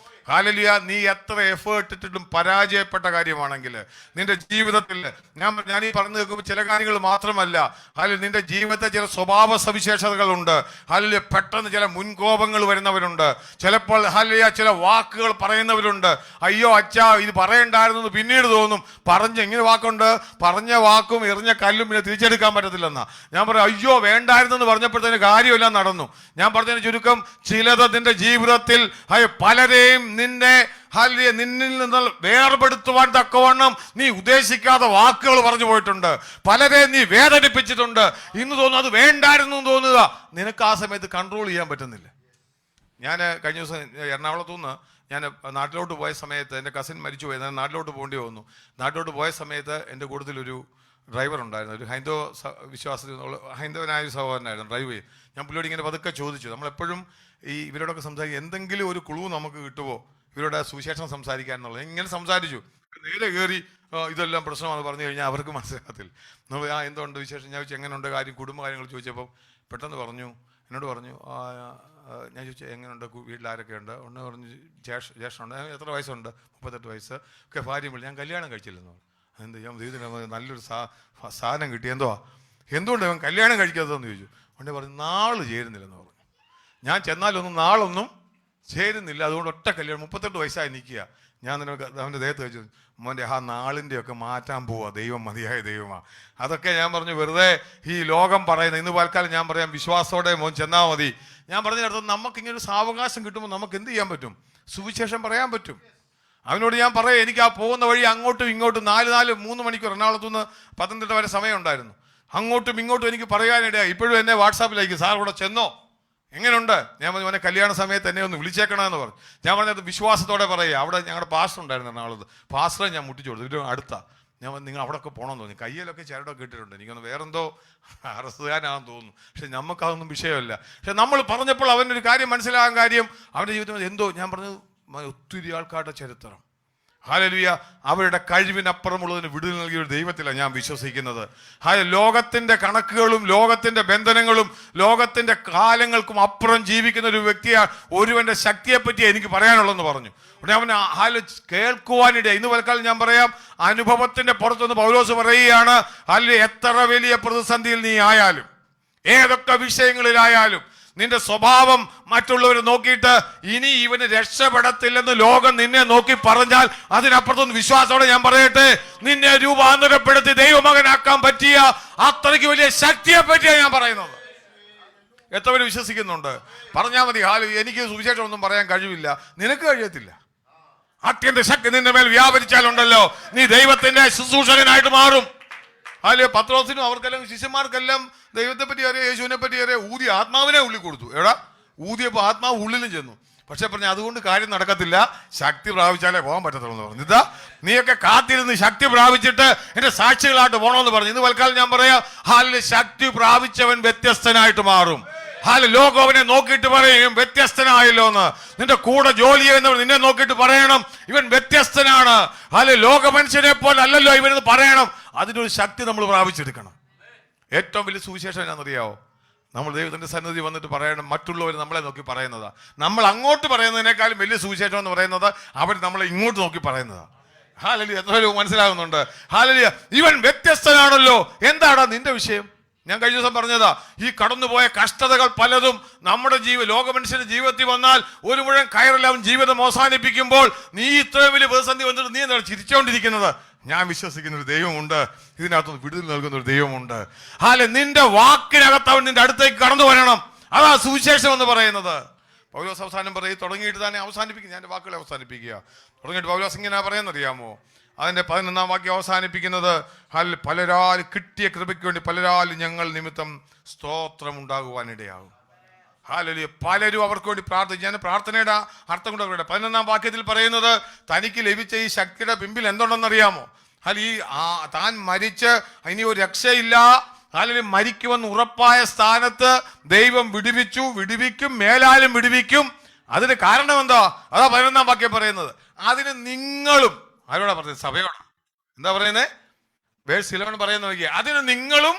ഹല്ലേലൂയ. നീ എത്ര എഫേർട്ട് ഇട്ടിട്ടും പരാജയപ്പെട്ട കാര്യമാണെങ്കിൽ നിന്റെ ജീവിതത്തിൽ ഞാൻ ഈ പറഞ്ഞു കേൾക്കുമ്പോൾ ചില കാര്യങ്ങൾ മാത്രമല്ല, ഹല്ലേലൂയ, നിന്റെ ജീവിതത്തിൽ ചില സ്വഭാവ സവിശേഷതകളുണ്ട്. ഹല്ലേലൂയ. പെട്ടെന്ന് ചില മുൻകോപങ്ങൾ വരുന്നവരുണ്ട്. ചിലപ്പോൾ ഹല്ലേലൂയ ചില വാക്കുകൾ പറയുന്നവരുണ്ട്. അയ്യോ അച്ഛാ ഇത് പറയണ്ടായിരുന്നു എന്ന് പിന്നീട് തോന്നും. ഇങ്ങനെ വാക്കുണ്ട്, പറഞ്ഞ വാക്കും എറിഞ്ഞ കല്ലും പിന്നെ തിരിച്ചെടുക്കാൻ പറ്റത്തില്ലെന്നാ. ഞാൻ പറയാം, അയ്യോ വേണ്ടായിരുന്നെന്ന് പറഞ്ഞപ്പോഴത്തേന് കാര്യമെല്ലാം നടന്നു. ഞാൻ പറഞ്ഞതിന് ചുരുക്കം, ചിലത് നിന്റെ ജീവിതത്തിൽ പലരെയും നിന്നിൽ നിന്ന് വേർപെടുത്തുവാൻ തക്കവണ്ണം നീ ഉദ്ദേശിക്കാത്ത വാക്കുകൾ പറഞ്ഞു പോയിട്ടുണ്ട്. പലരെ നീ വേദനിപ്പിച്ചിട്ടുണ്ട്. ഇന്ന് തോന്നുന്നു അത് വേണ്ടായിരുന്നു എന്ന് തോന്നുക. നിനക്ക് ആ സമയത്ത് കൺട്രോൾ ചെയ്യാൻ പറ്റുന്നില്ല. ഞാൻ കഴിഞ്ഞ ദിവസം എറണാകുളത്തു നിന്ന് ഞാൻ നാട്ടിലോട്ട് പോയ സമയത്ത് എൻ്റെ കസിൻ മരിച്ചു പോയി. ഞാൻ നാട്ടിലോട്ട് പോകേണ്ടി വന്നു. നാട്ടിലോട്ട് പോയ സമയത്ത് എൻ്റെ കൂട്ടത്തിലൊരു ഡ്രൈവർ ഉണ്ടായിരുന്നു. ഒരു ഹൈന്ദവ വിശ്വാസത്തിൽ ഹൈന്ദവനായ ഒരു സഹോദരനായിരുന്നു ഡ്രൈവ് ചെയ്ത്. ഞാൻ പുള്ളിയോട് ഇങ്ങനെ പതുക്കെ ചോദിച്ചു, നമ്മളെപ്പോഴും ഇവരോടൊക്കെ സംസാരിക്കും, എന്തെങ്കിലും ഒരു ക്ലൂ നമുക്ക് കിട്ടുമോ ഇവരുടെ സുവിശേഷം സംസാരിക്കാൻ എന്നുള്ളത്. ഇങ്ങനെ സംസാരിച്ചു. നേരെ കയറി ഇതെല്ലാം പ്രശ്നമാണെന്ന് പറഞ്ഞു കഴിഞ്ഞാൽ അവർക്ക് മനസ്സിലാകത്തില്ല. നമ്മൾ എന്തുകൊണ്ട് വിശേഷം, ഞാൻ ചോദിച്ചു എങ്ങനെയുണ്ട് കാര്യം, കുടുംബകാര്യങ്ങൾ ചോദിച്ചപ്പോൾ പെട്ടെന്ന് എന്നോട് പറഞ്ഞു, ഞാൻ ചോദിച്ചു എങ്ങനെയുണ്ട്, വീട്ടിലാരൊക്കെ ഉണ്ട്? ഒന്ന് പറഞ്ഞു ജ്യേഷ്ഠനുണ്ട്. എത്ര വയസ്സുണ്ട്? 38 വയസ്സ്. ഒക്കെ ഭാര്യ വിളി, ഞാൻ കല്യാണം കഴിച്ചില്ലെന്ന് പറഞ്ഞു. എന്ത് ഞാൻ ദൈവത്തിന് നല്ലൊരു സാധനം കിട്ടി, എന്തുകൊണ്ട് അവൻ കല്യാണം കഴിക്കാത്തതെന്ന് ചോദിച്ചു. ഉടനെ പറഞ്ഞു നാള് ചേരുന്നില്ലെന്ന് പറഞ്ഞു. ഞാൻ ചെന്നാലൊന്നും നാളൊന്നും ചേരുന്നില്ല, അതുകൊണ്ട് ഒറ്റ കല്യാണം. 38 വയസ്സായി നിൽക്കുക. ഞാൻ നിനക്ക് അവൻ്റെ ദേഹത്ത് വെച്ചു, മോൻ്റെ ആ നാളിൻ്റെയൊക്കെ മാറ്റാൻ പോവാ, ദൈവം മതിയായ ദൈവമാണ്. അതൊക്കെ ഞാൻ പറഞ്ഞു വെറുതെ ഈ ലോകം പറയുന്നത്. ഇന്ന് പാൽക്കാലം ഞാൻ പറയാം, വിശ്വാസത്തോടെ മോൻ ചെന്നാൽ മതി. ഞാൻ പറഞ്ഞതിനർത്ഥം നമുക്കിങ്ങനെ ഒരു സാവകാശം കിട്ടുമ്പോൾ നമുക്ക് എന്ത് ചെയ്യാൻ പറ്റും? സുവിശേഷം പറയാൻ പറ്റും. അവനോട് ഞാൻ പറയാം, എനിക്ക് ആ പോകുന്ന വഴി അങ്ങോട്ടും ഇങ്ങോട്ടും 3 മണിക്കൂർ എറണാകുളത്തുനിന്ന് പത്തനംതിട്ട വരെ സമയം ഉണ്ടായിരുന്നു. അങ്ങോട്ടും ഇങ്ങോട്ടും എനിക്ക് പറയാനിടയായി. ഇപ്പോഴും എന്നെ വാട്സാപ്പിലേക്ക്, സാർ ഇവിടെ ചെന്നോ, എങ്ങനെയുണ്ട്? ഞാൻ പറഞ്ഞു മോനെ കല്യാണ സമയത്ത് എന്നെ ഒന്ന് വിളിച്ചേക്കണമെന്ന് പറഞ്ഞു. ഞാൻ പറഞ്ഞത് വിശ്വാസത്തോടെ പറയുക. അവിടെ ഞങ്ങളുടെ പാസ്റ്റർ ഉണ്ടായിരുന്നു എറണാകുളത്ത്. പാസ്റ്ററെ ഞാൻ മുട്ടിച്ചു കൊടുത്തു, ഇത് അടുത്താ. ഞാൻ നിങ്ങൾ അവിടെയൊക്കെ പോകണമെന്ന് തോന്നി. കയ്യിലൊക്കെ ചരടൊക്കെ ഇട്ടിട്ടുണ്ട്. എനിക്കൊന്ന് വേറെന്തോ അറസ്റ്റുകാരാണെന്ന് തോന്നുന്നു. പക്ഷെ നമുക്കതൊന്നും വിഷയമല്ല. പക്ഷെ നമ്മൾ പറഞ്ഞപ്പോൾ അവനൊരു കാര്യം മനസ്സിലാകാൻ കാര്യം, അവൻ്റെ ജീവിതത്തിൽ എന്തോ ഞാൻ പറഞ്ഞത് ഒത്തിരി ആൾക്കാരുടെ ചരിത്രം. ഹല്ലേലൂയ. അവരുടെ കഴിവിനപ്പുറമുള്ളതിന് വിടുതൽ നൽകിയ ഒരു ദൈവത്തിലാണ് ഞാൻ വിശ്വസിക്കുന്നത്. ലോകത്തിന്റെ കണക്കുകളും ലോകത്തിന്റെ ബന്ധനങ്ങളും ലോകത്തിന്റെ കാലങ്ങൾക്കും അപ്പുറം ജീവിക്കുന്ന ഒരു വ്യക്തിയാണ്. ഒരുവന്റെ ശക്തിയെപ്പറ്റി എനിക്ക് പറയാനുള്ളതെന്ന് പറഞ്ഞു. ഉടനെ അവൻ കേൾക്കുവാനിടയായി. ഇന്ന് പലക്കാലം ഞാൻ പറയാം, അനുഭവത്തിന്റെ പുറത്തുനിന്ന് പൗലോസ് പറയുകയാണ്, അല്ലെങ്കിൽ എത്ര വലിയ പ്രതിസന്ധിയിൽ നീ ആയാലും, ഏതൊക്കെ വിഷയങ്ങളിലായാലും, നിന്റെ സ്വഭാവം മറ്റുള്ളവർ നോക്കിയിട്ട് ഇനി ഇവന് രക്ഷപ്പെടത്തില്ലെന്ന് ലോകം നിന്നെ നോക്കി പറഞ്ഞാൽ അതിനപ്പുറത്തൊന്ന് വിശ്വാസത്തോടെ ഞാൻ പറയട്ടെ, നിന്നെ രൂപാന്തരപ്പെടുത്തി ദൈവമകനാക്കാൻ പറ്റിയ അത്രയ്ക്ക് വലിയ ശക്തിയെ പറ്റിയാണ് ഞാൻ പറയുന്നത്. എത്ര പേര് വിശ്വസിക്കുന്നുണ്ട്? പറഞ്ഞാൽ മതി. എനിക്ക് സുവിശേഷം ഒന്നും പറയാൻ കഴിവില്ല. നിനക്ക് കഴിയത്തില്ല. അത്യന്ത ശക്തി നിന്റെ മേൽ വ്യാപരിച്ചാലുണ്ടല്ലോ, നീ ദൈവത്തിന്റെ ശുശ്രൂഷകനായിട്ട് മാറും. പത്രോസിനും അവർക്കെല്ലാം ശിഷ്യന്മാർക്കെല്ലാം ദൈവത്തെ പറ്റി അറിയാം, യേശുവിനെ പറ്റി അറിയാം. ആത്മാവിനെ ഉള്ളിൽ കൊടുത്തു. ഊതിയപ്പോൾ ആത്മാവ് ഉള്ളിലും ചെന്നു. പക്ഷെ പറഞ്ഞു അതുകൊണ്ട് കാര്യം നടക്കത്തില്ല, ശക്തി പ്രാപിച്ചാലേ പോകാൻ പറ്റത്തുള്ളൂ എന്ന് പറഞ്ഞു. നീയൊക്കെ കാത്തിരുന്ന് ശക്തി പ്രാപിച്ചിട്ട് എന്റെ സാക്ഷികളായിട്ട് പോകണമെന്ന് പറഞ്ഞു. ഇന്ന് തൽക്കാലം ഞാൻ പറയാം, ശക്തി പ്രാപിച്ചവൻ വ്യത്യസ്തനായിട്ട് മാറും. ലോകം അവനെ നോക്കിയിട്ട് പറയും വ്യത്യസ്തനായല്ലോ എന്ന്. നിന്റെ കൂടെ ജോലി ചെയ്യുന്നവർ നിന്നെ നോക്കിയിട്ട് പറയണം ഇവൻ വ്യത്യസ്തനാണ്. ലോക മനുഷ്യനെ പോലെ അല്ലല്ലോ ഇവനെന്ന് പറയണം. അതിനൊരു ശക്തി നമ്മൾ പ്രാപിച്ചെടുക്കണം. ഏറ്റവും വലിയ സുവിശേഷം എന്നാണെന്നറിയാവോ? നമ്മൾ ദൈവത്തിന്റെ സന്നിധി വന്നിട്ട് പറയണം, മറ്റുള്ളവർ നമ്മളെ നോക്കി പറയുന്നതാ. നമ്മൾ അങ്ങോട്ട് പറയുന്നതിനേക്കാളും വലിയ സുവിശേഷം എന്ന് പറയുന്നത് അവർ നമ്മളെ ഇങ്ങോട്ട് നോക്കി പറയുന്നതാ. ഹല്ലേലൂയ. എത്ര പേര് മനസ്സിലാകുന്നുണ്ട്? ഹല്ലേലൂയ. ഇവൻ വ്യത്യസ്തനാണല്ലോ. എന്താടാ നിന്റെ വിഷയം? ഞാൻ കഴിഞ്ഞ ദിവസം പറഞ്ഞതാ, ഈ കടന്നുപോയ കഷ്ടതകൾ പലതും നമ്മുടെ ലോക മനുഷ്യന്റെ ജീവിതത്തിൽ വന്നാൽ ഒരു മുഴുവൻ കയറെല്ലാം ജീവിതം അവസാനിപ്പിക്കുമ്പോൾ നീ ഇത്രയും വലിയ പ്രതിസന്ധി വന്നിട്ട് നീ എന്താണ് ചിരിച്ചുകൊണ്ടിരിക്കുന്നത്? ഞാൻ വിശ്വസിക്കുന്ന ഒരു ദൈവമുണ്ട്, ഇതിനകത്തുനിന്ന് വിടുതൽ നൽകുന്ന ഒരു ദൈവമുണ്ട്. അല്ലെ, നിന്റെ വാക്കിനകത്ത് അവൻ നിന്റെ അടുത്തേക്ക് കടന്നു വരണം. അതാ സുവിശേഷം എന്ന് പറയുന്നത്. പൗലോസ് അവസാനം പറയും, തുടങ്ങിയിട്ട് തന്നെ അവസാനിപ്പിക്കും. ഞാൻ വാക്കുകളെ അവസാനിപ്പിക്കുക. തുടങ്ങിയിട്ട് പൗലോസ് ഇങ്ങനെ പറയുന്നറിയാമോ? അതിന്റെ 11-ാം വാക്യം അവസാനിപ്പിക്കുന്നത്, പലരാൽ കിട്ടിയ കൃപയ്ക്ക് വേണ്ടി പലരാൽ ഞങ്ങൾ നിമിത്തം സ്തോത്രം ഉണ്ടാകുവാനിടയാകും. ഹല്ലേലൂയ. പലരും അവർക്ക് വേണ്ടി പ്രാർത്ഥിച്ചു. ഞാൻ പ്രാർത്ഥനയുടെ അർത്ഥം കൊണ്ട് അവരുടെ 11-ാം വാക്യത്തിൽ പറയുന്നത്, തനിക്ക് ലഭിച്ച ഈ ശക്തിയുടെ പിമ്പിൽ എന്തുണ്ടെന്നറിയാമോ? ഈ താൻ മരിച്ച് ഇനി ഒരു രക്ഷയില്ല, അല്ലെങ്കിൽ മരിക്കുമെന്ന് ഉറപ്പായ സ്ഥാനത്ത് ദൈവം വിടുവിക്കും, മേലാലും വിടുവിക്കും. അതിന് കാരണം എന്താ? അതാ 11-ാം വാക്യം പറയുന്നത്. അതിന് നിങ്ങളും, ആരോടാ പറയുന്നത്? സഭയോടാ. എന്താ പറയുന്നത്? വേഴ്സ് 11 പറയുന്ന നോക്കിയേ, അതിന് നിങ്ങളും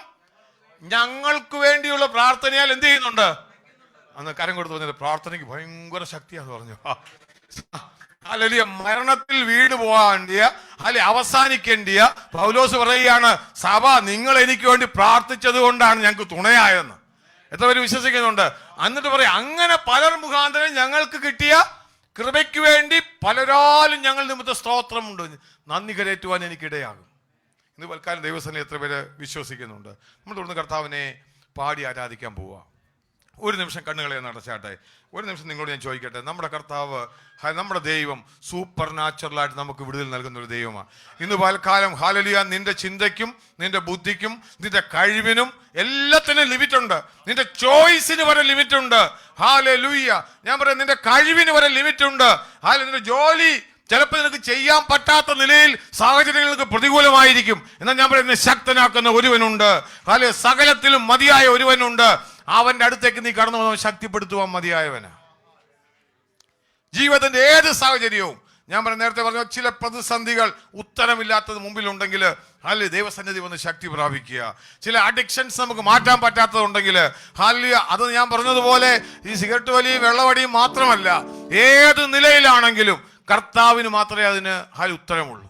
ഞങ്ങൾക്ക് വേണ്ടിയുള്ള പ്രാർത്ഥനയാൽ എന്ത് ചെയ്യുന്നുണ്ട്? അന്ന് കരം കൊടുത്ത് പറഞ്ഞത്, പ്രാർത്ഥനയ്ക്ക് ഭയങ്കര ശക്തിയാന്ന് പറഞ്ഞു. ഹല്ലേലൂയ. മരണത്തിൽ വീട് പോകാണ്ടിയ അല്ലെ അവസാനിക്കേണ്ടിയ പൗലോസ് പറയുകയാണ്, സഭ നിങ്ങൾ എനിക്ക് വേണ്ടി പ്രാർത്ഥിച്ചത് കൊണ്ടാണ് ഞങ്ങൾക്ക് തുണയായെന്ന്. എത്ര പേര് വിശ്വസിക്കുന്നുണ്ട്? എന്നിട്ട് പറയാം, അങ്ങനെ പലർ മുഖാന്തരം ഞങ്ങൾക്ക് കിട്ടിയ കൃപയ്ക്ക് വേണ്ടി പലരാലും ഞങ്ങൾ നിമിത്തം സ്തോത്രമുണ്ട്, നന്ദി കരേറ്റുവാൻ എനിക്കിടയാകും. ഇന്ന് വൽക്കാലം ദൈവസന്നിധിയിൽ എത്ര പേര് വിശ്വസിക്കുന്നുണ്ട്? നമ്മൾ തുടർന്ന് കർത്താവിനെ പാടി ആരാധിക്കാൻ പോവുക. ഒരു നിമിഷം കണ്ണുകളെ നടച്ചാട്ടെ. ഒരു നിമിഷം നിങ്ങളോട് ഞാൻ ചോദിക്കട്ടെ, നമ്മുടെ കർത്താവ്, നമ്മുടെ ദൈവം സൂപ്പർ നാച്ചുറലായിട്ട് നമുക്ക് വിടുതൽ നൽകുന്ന ഒരു ദൈവമാണ്. ഇന്ന് പൽക്കാലം ഹല്ലേലൂയ, നിന്റെ ചിന്തയ്ക്കും നിന്റെ ബുദ്ധിക്കും നിന്റെ കഴിവിനും എല്ലാത്തിനും ലിമിറ്റ് ഉണ്ട്. നിന്റെ ചോയ്സിന് വരെ ലിമിറ്റ് ഉണ്ട്. ഹല്ലേലൂയ. ഞാൻ പറയാം, നിന്റെ കഴിവിന് വരെ ലിമിറ്റ് ഉണ്ട്. നിന്റെ ജോലി ചിലപ്പോൾ നിനക്ക് ചെയ്യാൻ പറ്റാത്ത നിലയിൽ സാഹചര്യങ്ങൾക്ക് പ്രതികൂലമായിരിക്കും. എന്നാൽ ഞാൻ പറയുന്നത്, ശക്തനാക്കുന്ന ഒരുവനുണ്ട്. സകലത്തിലും മതിയായ ഒരുവനുണ്ട്. അവന്റെ അടുത്തേക്ക് നീ കടന്നു വന്നവൻ ശക്തിപ്പെടുത്തുവാൻ മതിയായവന്. ജീവിതത്തിന്റെ ഏത് സാഹചര്യവും, ഞാൻ നേരത്തെ പറഞ്ഞു, ചില പ്രതിസന്ധികൾ ഉത്തരമില്ലാത്തത് മുമ്പിലുണ്ടെങ്കിൽ ഹല്ലേലൂയ ദൈവസന്നിധി വന്ന് ശക്തി പ്രാപിക്കുക. ചില അഡിക്ഷൻസ് നമുക്ക് മാറ്റാൻ പറ്റാത്തതുണ്ടെങ്കിൽ ഹല്ലേലൂയ, അത് ഞാൻ പറഞ്ഞതുപോലെ ഈ സിഗരറ്റ് വലിയും വെള്ളവടിയും മാത്രമല്ല, ഏത് നിലയിലാണെങ്കിലും കർത്താവിന് മാത്രമേ അതിന് ഉത്തരമുള്ളൂ.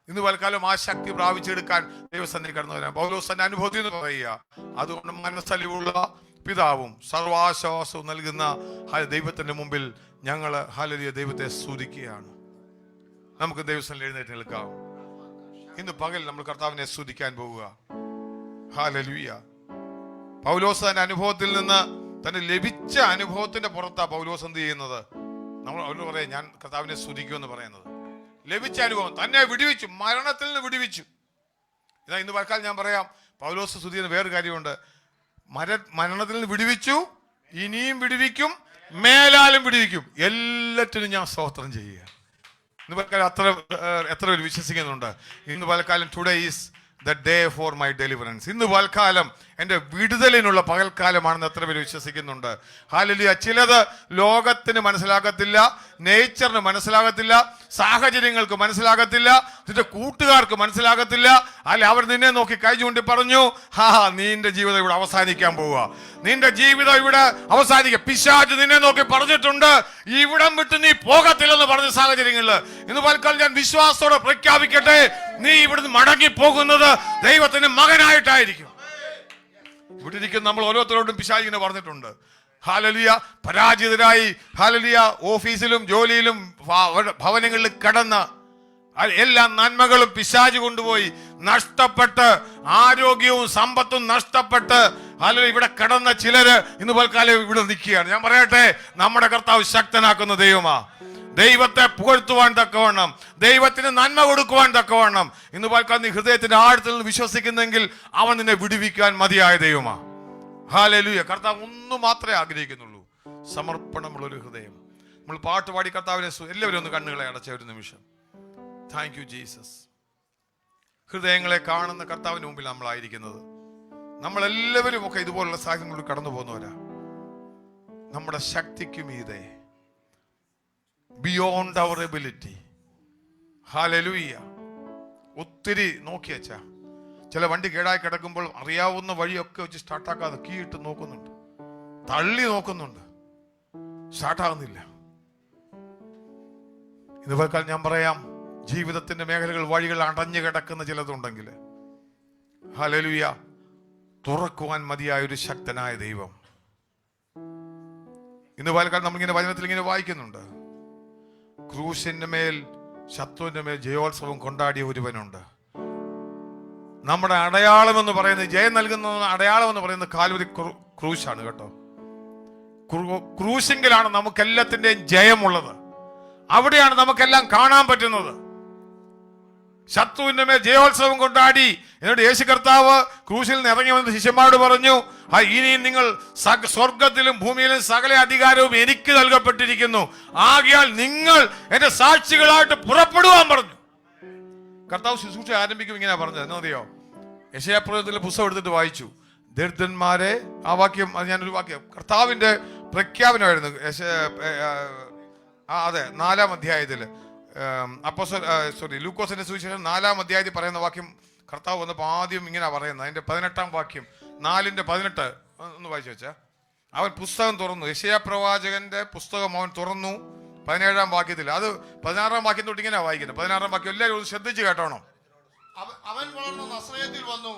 ഇന്ന് പലക്കാലം ആ ശക്തി പ്രാപിച്ചെടുക്കാൻ ദൈവസന്നിധി കടന്നു വരാം. പൗലോസ് തന്റെ അനുഭവത്തിൽ നിന്ന് പറയുക, അതുകൊണ്ട് മനസ്സലിവുള്ള പിതാവും സർവാശ്വാസവും നൽകുന്ന ദൈവത്തിന്റെ മുമ്പിൽ ഞങ്ങൾ ഹല്ലേലൂയ ദൈവത്തെ സ്തുതിക്കുകയാണ്. നമുക്ക് ദൈവസന്നിധിയിൽ എഴുന്നേറ്റ് നിൽക്കാം. ഇന്ന് പകൽ നമ്മൾ കർത്താവിനെ സ്തുതിക്കാൻ പോവുക. ഹല്ലേലൂയ. പൗലോസ് തന്റെ അനുഭവത്തിൽ നിന്ന്, തന്നെ ലഭിച്ച അനുഭവത്തിന്റെ പുറത്താ പൗലോസ് എന്ത് ചെയ്യുന്നത്? നമ്മൾ അവരോട് പറയാം, ഞാൻ കർത്താവിനെ സ്തുതിക്കുമെന്ന് പറയുന്നത്. ലഭിച്ച അനുഭവം, തന്നെ വിടുവിച്ചു, മരണത്തിൽ നിന്ന് വിടുവിച്ചു. ഇതാ ഇന്ന് പൽക്കാലം ഞാൻ പറയാം, പൗലോസ് സ്തുതിക്കുന്ന വേറൊരു കാര്യമുണ്ട്. മരണത്തിൽ നിന്ന് വിടുവിച്ചു, ഇനിയും വിടുവിക്കും, മേലാലും വിടുവിക്കും. എല്ലാറ്റിനും ഞാൻ സ്തോത്രം ചെയ്യുക. ഇന്ന് പൽക്കാലം എത്ര പേര് വിശ്വസിക്കുന്നുണ്ട്? ഇന്ന് പൽക്കാലം today is the day for my deliverance. ഇന്ന് പൽക്കാലം എൻ്റെ വിടുതലിനുള്ള പകൽക്കാലമാണെന്ന് എത്ര പേര് വിശ്വസിക്കുന്നുണ്ട്? ഹല്ലേലൂയ. ചിലത് ലോകത്തിന് മനസ്സിലാകത്തില്ല, നേച്ചറിന് മനസ്സിലാകത്തില്ല, സാഹചര്യങ്ങൾക്ക് മനസ്സിലാകത്തില്ല, നിന്റെ കൂട്ടുകാർക്ക് മനസ്സിലാകത്തില്ല. അല്ലെ, അവർ നിന്നെ നോക്കി കൈ ചൂണ്ടി പറഞ്ഞു, നിന്റെ ജീവിതം ഇവിടെ അവസാനിക്കാൻ പോവുക, നിന്റെ ജീവിതം ഇവിടെ അവസാനിക്കുക. പിശാച് നിന്നെ നോക്കി പറഞ്ഞിട്ടുണ്ട്, ഇവിടം വിട്ട് നീ പോകത്തില്ലെന്ന് പറഞ്ഞ സാഹചര്യങ്ങളിൽ ഇന്ന് പൽക്കാലം ഞാൻ വിശ്വാസത്തോടെ പ്രഖ്യാപിക്കട്ടെ, നീ ഇവിടുന്ന് മടങ്ങി പോകുന്നത് ദൈവത്തിന്റെ മകനായിട്ടായിരിക്കും. ഇവിടെ ഇരിക്കുന്ന നമ്മൾ ഓരോരുത്തരോടും പിശാച് ഇങ്ങനെ പറഞ്ഞിട്ടുണ്ട്. ഹല്ലേലൂയ. പരാജിതരായി ഹല്ലേലൂയ ഓഫീസിലും ജോലിയിലും ഭവനങ്ങളിൽ കടന്ന് എല്ലാ നന്മകളും പിശാച് കൊണ്ടുപോയി നഷ്ടപ്പെട്ട്, ആരോഗ്യവും സമ്പത്തും നഷ്ടപ്പെട്ട് ഹല്ലേലൂയ ഇവിടെ കിടന്ന ചിലര് ഇന്ന് പൽക്കാലം ഇവിടെ നിൽക്കുകയാണ്. ഞാൻ പറയട്ടെ, നമ്മുടെ കർത്താവ് ശക്തനാക്കുന്ന ദൈവമാ. ദൈവത്തെ പുകഴ്ത്തുവാൻ തക്കവണ്ണം, ദൈവത്തിന് നന്മ കൊടുക്കുവാൻ തക്കവണ്ണം ഇന്ന് പൽക്കാലം നീ ഹൃദയത്തിന്റെ ആഴത്തിൽ നിന്ന് വിശ്വസിക്കുന്നെങ്കിൽ അവൻ നിന്നെ വിടുവിക്കാൻ മതിയായ ദൈവമാ. ഹല്ലേലൂയ. കർത്താവ് ഒന്നു മാത്രമേ ആഗ്രഹിക്കുന്നുള്ളൂ, സമർപ്പണമുള്ളൊരു ഹൃദയം. നമ്മൾ പാട്ടുപാടി കർത്താവിനെ എല്ലാവരും ഒന്ന് കണ്ണുകളെ അടച്ച ഒരു നിമിഷം. Thank you Jesus. ഹൃദയങ്ങളെ കാണുന്ന കർത്താവിന് മുമ്പിൽ നമ്മളായിരിക്കുന്നത്. നമ്മളെല്ലാവരും ഒക്കെ ഇതുപോലുള്ള സാഹചര്യങ്ങളിൽ കടന്നു പോകുന്നവരാ. നമ്മുടെ ശക്തിക്ക് മീതെ, ബിയോണ്ട് അവർ എബിലിറ്റി. ഹല്ലേലൂയ. ഒത്തിരി നോക്കിയച്ചാ, ചില വണ്ടി കേടായി കിടക്കുമ്പോൾ അറിയാവുന്ന വഴിയൊക്കെ വെച്ച് സ്റ്റാർട്ടാക്കാതെ കീ ഇട്ട് നോക്കുന്നുണ്ട്, തള്ളി നോക്കുന്നുണ്ട്, സ്റ്റാർട്ടാകുന്നില്ല. ഇതുപോലെ ഞാൻ പറയാം, ജീവിതത്തിന്റെ മേഖലകൾ വഴികൾ അടഞ്ഞു കിടക്കുന്ന ചിലതുണ്ടെങ്കിൽ ഹല്ലേലൂയ, തുറക്കുവാൻ മതിയായ ഒരു ശക്തനായ ദൈവം. ഇന്ന് പലക്കാലം നമ്മളിങ്ങനെ വചനത്തിൽ ഇങ്ങനെ വായിക്കുന്നുണ്ട്, ക്രൂശിന്റെ മേൽ, ശത്രുവിന്റെ മേൽ ജയോത്സവം കൊണ്ടാടിയ ഒരുവനുണ്ട്. നമ്മുടെ അടയാളം എന്ന് പറയുന്നത്, ജയം നൽകുന്ന അടയാളം എന്ന് പറയുന്നത് കാൽവരി ക്രൂശാണ് കേട്ടോ. ക്രൂശിങ്കിലാണ് നമുക്കെല്ലാത്തിന്റെയും ജയമുള്ളത്. അവിടെയാണ് നമുക്കെല്ലാം കാണാൻ പറ്റുന്നത്. ശത്രുവിന്റെ മേൽ ജയോത്സവം കൊണ്ടാടി. എന്നിട്ട് യേശു കർത്താവ് ക്രൂശിൽ നിന്ന് ഇറങ്ങി വന്ന ശിഷ്യന്മാരോട് പറഞ്ഞു, ഇനി നിങ്ങൾ സ്വർഗത്തിലും ഭൂമിയിലും സകല അധികാരവും എനിക്ക് നൽകപ്പെട്ടിരിക്കുന്നു, ആകയാൽ നിങ്ങൾ എന്റെ സാക്ഷികളായിട്ട് പുറപ്പെടുവാൻ പറഞ്ഞു. കർത്താവ് ശുശ്രൂഷ ആരംഭിക്കും ഇങ്ങനെ പറഞ്ഞത് എന്നറിയോ? യെശയ്യാപ്രവചനത്തിലെ പുസ്തകം എടുത്തിട്ട് വായിച്ചു, ദരിദ്രന്മാരെ, ആ വാക്യം, അത് ഞാനൊരു വാക്യം, കർത്താവിന്റെ പ്രഖ്യാപനമായിരുന്നു. അതെ, 4-ാം അധ്യായത്തില് ലൂക്കോസിന്റെ സുവിശേഷം 4-ാം അധ്യായത്തിൽ പറയുന്ന വാക്യം കർത്താവ് വന്നപ്പോൾ ആദ്യം ഇങ്ങനെ പറയുന്നത്. അതിന്റെ 18-ാം വാക്യം, 4:18 ഒന്ന് വായിച്ചു വെച്ചാ. അവൻ പുസ്തകം തുറന്നു, യെശയ്യാ പ്രവാചകന്റെ പുസ്തകം അവൻ തുറന്നു 17-ാം വാക്യത്തിൽ. അത് 16-ാം വാക്യം തൊട്ട് ഇങ്ങനെ വായിക്കുന്നത്. 16-ാം വാക്യം എല്ലാവരും ശ്രദ്ധിച്ച് കേട്ടോണം. അവൻ വളർന്നു നസ്രയത്തിൽ വന്നു,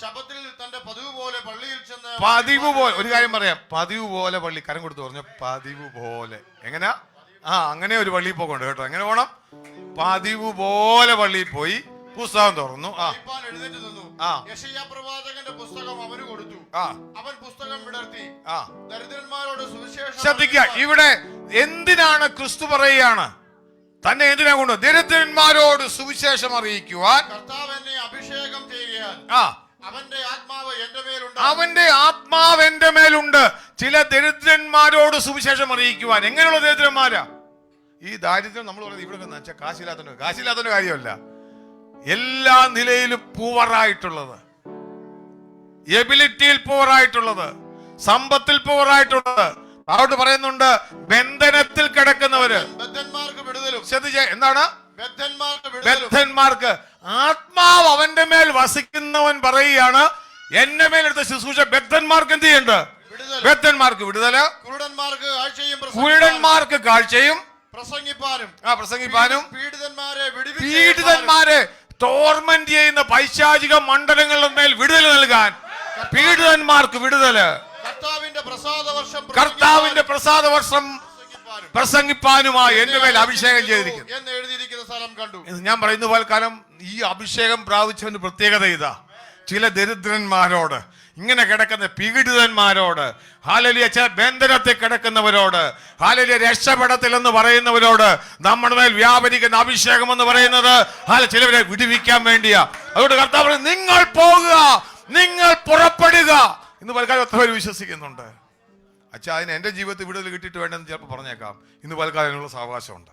ശബ്ബത്തിൽ തന്റെ പതിവ് പോലെ പള്ളിയിൽ ചെന്ന്. പതിവ് പോലെ, ഒരു കാര്യം പറയാം, പതിവ് പോലെ പള്ളി, കരം കൊടുത്ത് പറഞ്ഞു പതിവ് പോലെ. എങ്ങനെയാ? അങ്ങനെ ഒരു പള്ളിയിൽ പോകണ്ട കേട്ടോ. എങ്ങനെ പോകണം? പതിവ് പോലെ പള്ളിയിൽ പോയി പുസ്തകം തുറന്നു. എഴുന്നേറ്റ് നിന്നു. യെശയ്യാ പ്രവാചകന്റെ പുസ്തകം അവന് കൊടുത്തു. അവൻ പുസ്തകം വിടർത്തി ദരിദ്രന്മാരോട് സുവിശേഷം. ശ്രദ്ധിക്കുക, ഇവിടെ എന്തിനാണ് ക്രിസ്തു പറയുകയാണ്? തന്നെ എന്തിനാ കൊണ്ട്? ദരിദ്രന്മാരോട് സുവിശേഷം അറിയിക്കുവാൻ കർത്താവ് എന്നെ അഭിഷേകം ചെയ്യുകയാൽ അവന്റെ ആത്മാവ് എന്റെ മേലുണ്ട്. അവന്റെ ആത്മാവ് എന്റെ മേലുണ്ട്. ചില ദരിദ്രന്മാരോട് സുവിശേഷം അറിയിക്കുവാൻ. എങ്ങനെയുള്ള ദരിദ്രന്മാരാ? ഈ ദാരിദ്ര്യം നമ്മൾ പറയുന്നത് ഇവിടെ വെച്ചാൽ കാശില്ലാത്തതിന്റെ കാര്യമല്ല, എല്ലാ നിലയിലും പൂവറായിട്ടുള്ളത്, എബിലിറ്റിയിൽ പൂവറായിട്ടുള്ളത്, സമ്പത്തിൽ പൂവറായിട്ടുള്ളത്. അവിടെ പറയുന്നുണ്ട് ബന്ധനത്തിൽ കിടക്കുന്നവര്. ശ്രദ്ധിച്ചേ, എന്താണ് ബദ്ധന്മാർക്ക്? ആത്മാവ് അവന്റെ മേൽ വസിക്കുന്നവൻ പറയുകയാണ്, എന്റെ മേലെടുത്ത ശുശ്രൂഷ ബദ്ധന്മാർക്ക് എന്ത് ചെയ്യണ്ട്? ബദ്ധന്മാർക്ക് വിടുതല്, കുരുടന്മാർക്ക് കാഴ്ചയും, പ്രസംഗിപ്പാനും, പീഡിതന്മാരെ ടോർമെന്റ് ചെയ്യുന്ന പൈശാചിക മണ്ഡലങ്ങളുടെ മേൽ വിടുതൽ നൽകാൻ, പീഡിതന്മാർക്ക് വിടുതല്, കർത്താവിന്റെ പ്രസാദവർഷം പ്രസംഗിപ്പാനുമായി എന്റെ മേൽ അഭിഷേകം ചെയ്തിരിക്കുന്നു എന്ന് എഴുതിയിരിക്കുന്ന സ്ഥലം കണ്ടു. ഞാൻ പറയുന്ന പോലെ കാലം ഈ അഭിഷേകം പ്രാപിച്ചവന്റെ പ്രത്യേകത ഇതാ. ചില ദരിദ്രന്മാരോട്, ഇങ്ങനെ കിടക്കുന്ന പീഡിതന്മാരോട്, ഹല്ലേലൂയ, ചില ബന്ധനത്തിൽ കിടക്കുന്നവരോട്, ഹല്ലേലൂയ, രക്ഷപ്പെടത്തില്ലെന്ന് പറയുന്നവരോട് നമ്മുടെ മേൽ വ്യാപരിക്കുന്ന അഭിഷേകം എന്ന് പറയുന്നത് ചിലവരെ വിടുവിക്കാൻ വേണ്ടിയാ. അതുകൊണ്ട് കർത്താവ് പറയും, നിങ്ങൾ പോകുക, നിങ്ങൾ പുറപ്പെടുക എന്ന് പലക്കാലം ഒത്തിരി പേര് വിശ്വസിക്കുന്നുണ്ട്. അതിന് എന്റെ ജീവിതത്തിൽ വിടുതൽ കിട്ടിയിട്ട് വേണ്ടെന്ന് ചിലപ്പോൾ പറഞ്ഞേക്കാം. ഇന്ന് പലക്കാലം അതിനുള്ള സാവകാശമുണ്ട്.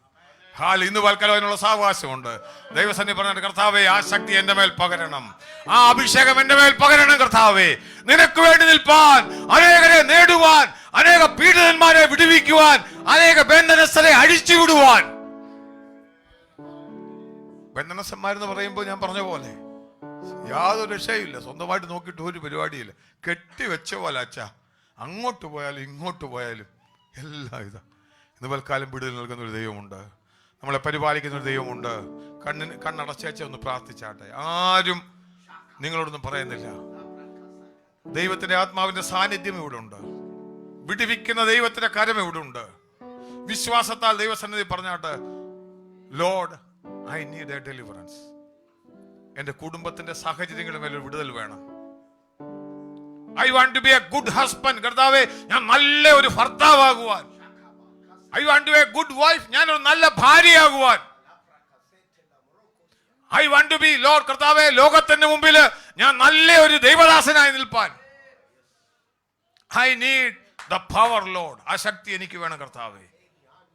ഇന്ന് പലക്കാലം അതിനുള്ള സാവകാശമുണ്ട്. ദൈവസന്നിധി പറഞ്ഞിട്ട്, കർത്താവേ, ആ ശക്തി എന്റെ മേൽ പകരണം, ആ അഭിഷേകം എന്റെ മേൽ പകരണം. കർത്താവേ, നിനക്ക് വേണ്ടി നിൽപ്പാൻ, അനേകരെ നേടുവാൻ, അനേക പീഡിതന്മാരെ വിടുവിക്കുവാൻ, അനേക ബന്ധനസ്ഥരെ അഴിച്ചു വിടുവാൻ. ബന്ധനസ്ഥന്മാരെന്ന് പറയുമ്പോൾ ഞാൻ പറഞ്ഞ പോലെ യാതൊരു രക്ഷയില്ല. സ്വന്തമായിട്ട് നോക്കിയിട്ട് ഒരു പരിപാടിയില്ല. കെട്ടിവെച്ച പോലെ അച്ഛാ, അങ്ങോട്ട് പോയാലും ഇങ്ങോട്ട് പോയാലും എല്ലാം ഇതാ. ഇന്ന് പൽക്കാലം വിടുതൽ നൽകുന്ന ഒരു ദൈവമുണ്ട്, നമ്മളെ പരിപാലിക്കുന്ന ഒരു ദൈവമുണ്ട്. കണ്ണടച്ചേച്ച ഒന്ന് പ്രാർത്ഥിച്ചാട്ടെ. ആരും നിങ്ങളോടൊന്നും പറയുന്നില്ല. ദൈവത്തിന്റെ ആത്മാവിന്റെ സാന്നിധ്യം ഇവിടെ ഉണ്ട്. വിടുവിക്കുന്ന ദൈവത്തിന്റെ കരം ഇവിടെ ഉണ്ട്. വിശ്വാസത്താൽ ദൈവസന്നിധി പറഞ്ഞാട്ടെ, Lord, I need A deliverance. എന്റെ കുടുംബത്തിന്റെ സാഹചര്യങ്ങളുടെ മേലൊരു വിടുതൽ വേണം. I want to be a good husband. കർത്താവേ, ഞാൻ നല്ല ഒരു ഭർത്താവാകുവാൻ. I want to be a good wife. ഞാൻ ഒരു നല്ല ഭാര്യയാകുവാൻ. I want to be, Lord, കർത്താവേ, ലോകത്തിന്റെ മുമ്പിൽ ഞാൻ നല്ല ഒരു ദൈവദാസനായി നിൽപ്പാൻ. I need the power, Lord. ആ ശക്തി എനിക്ക് വേണം കർത്താവേ.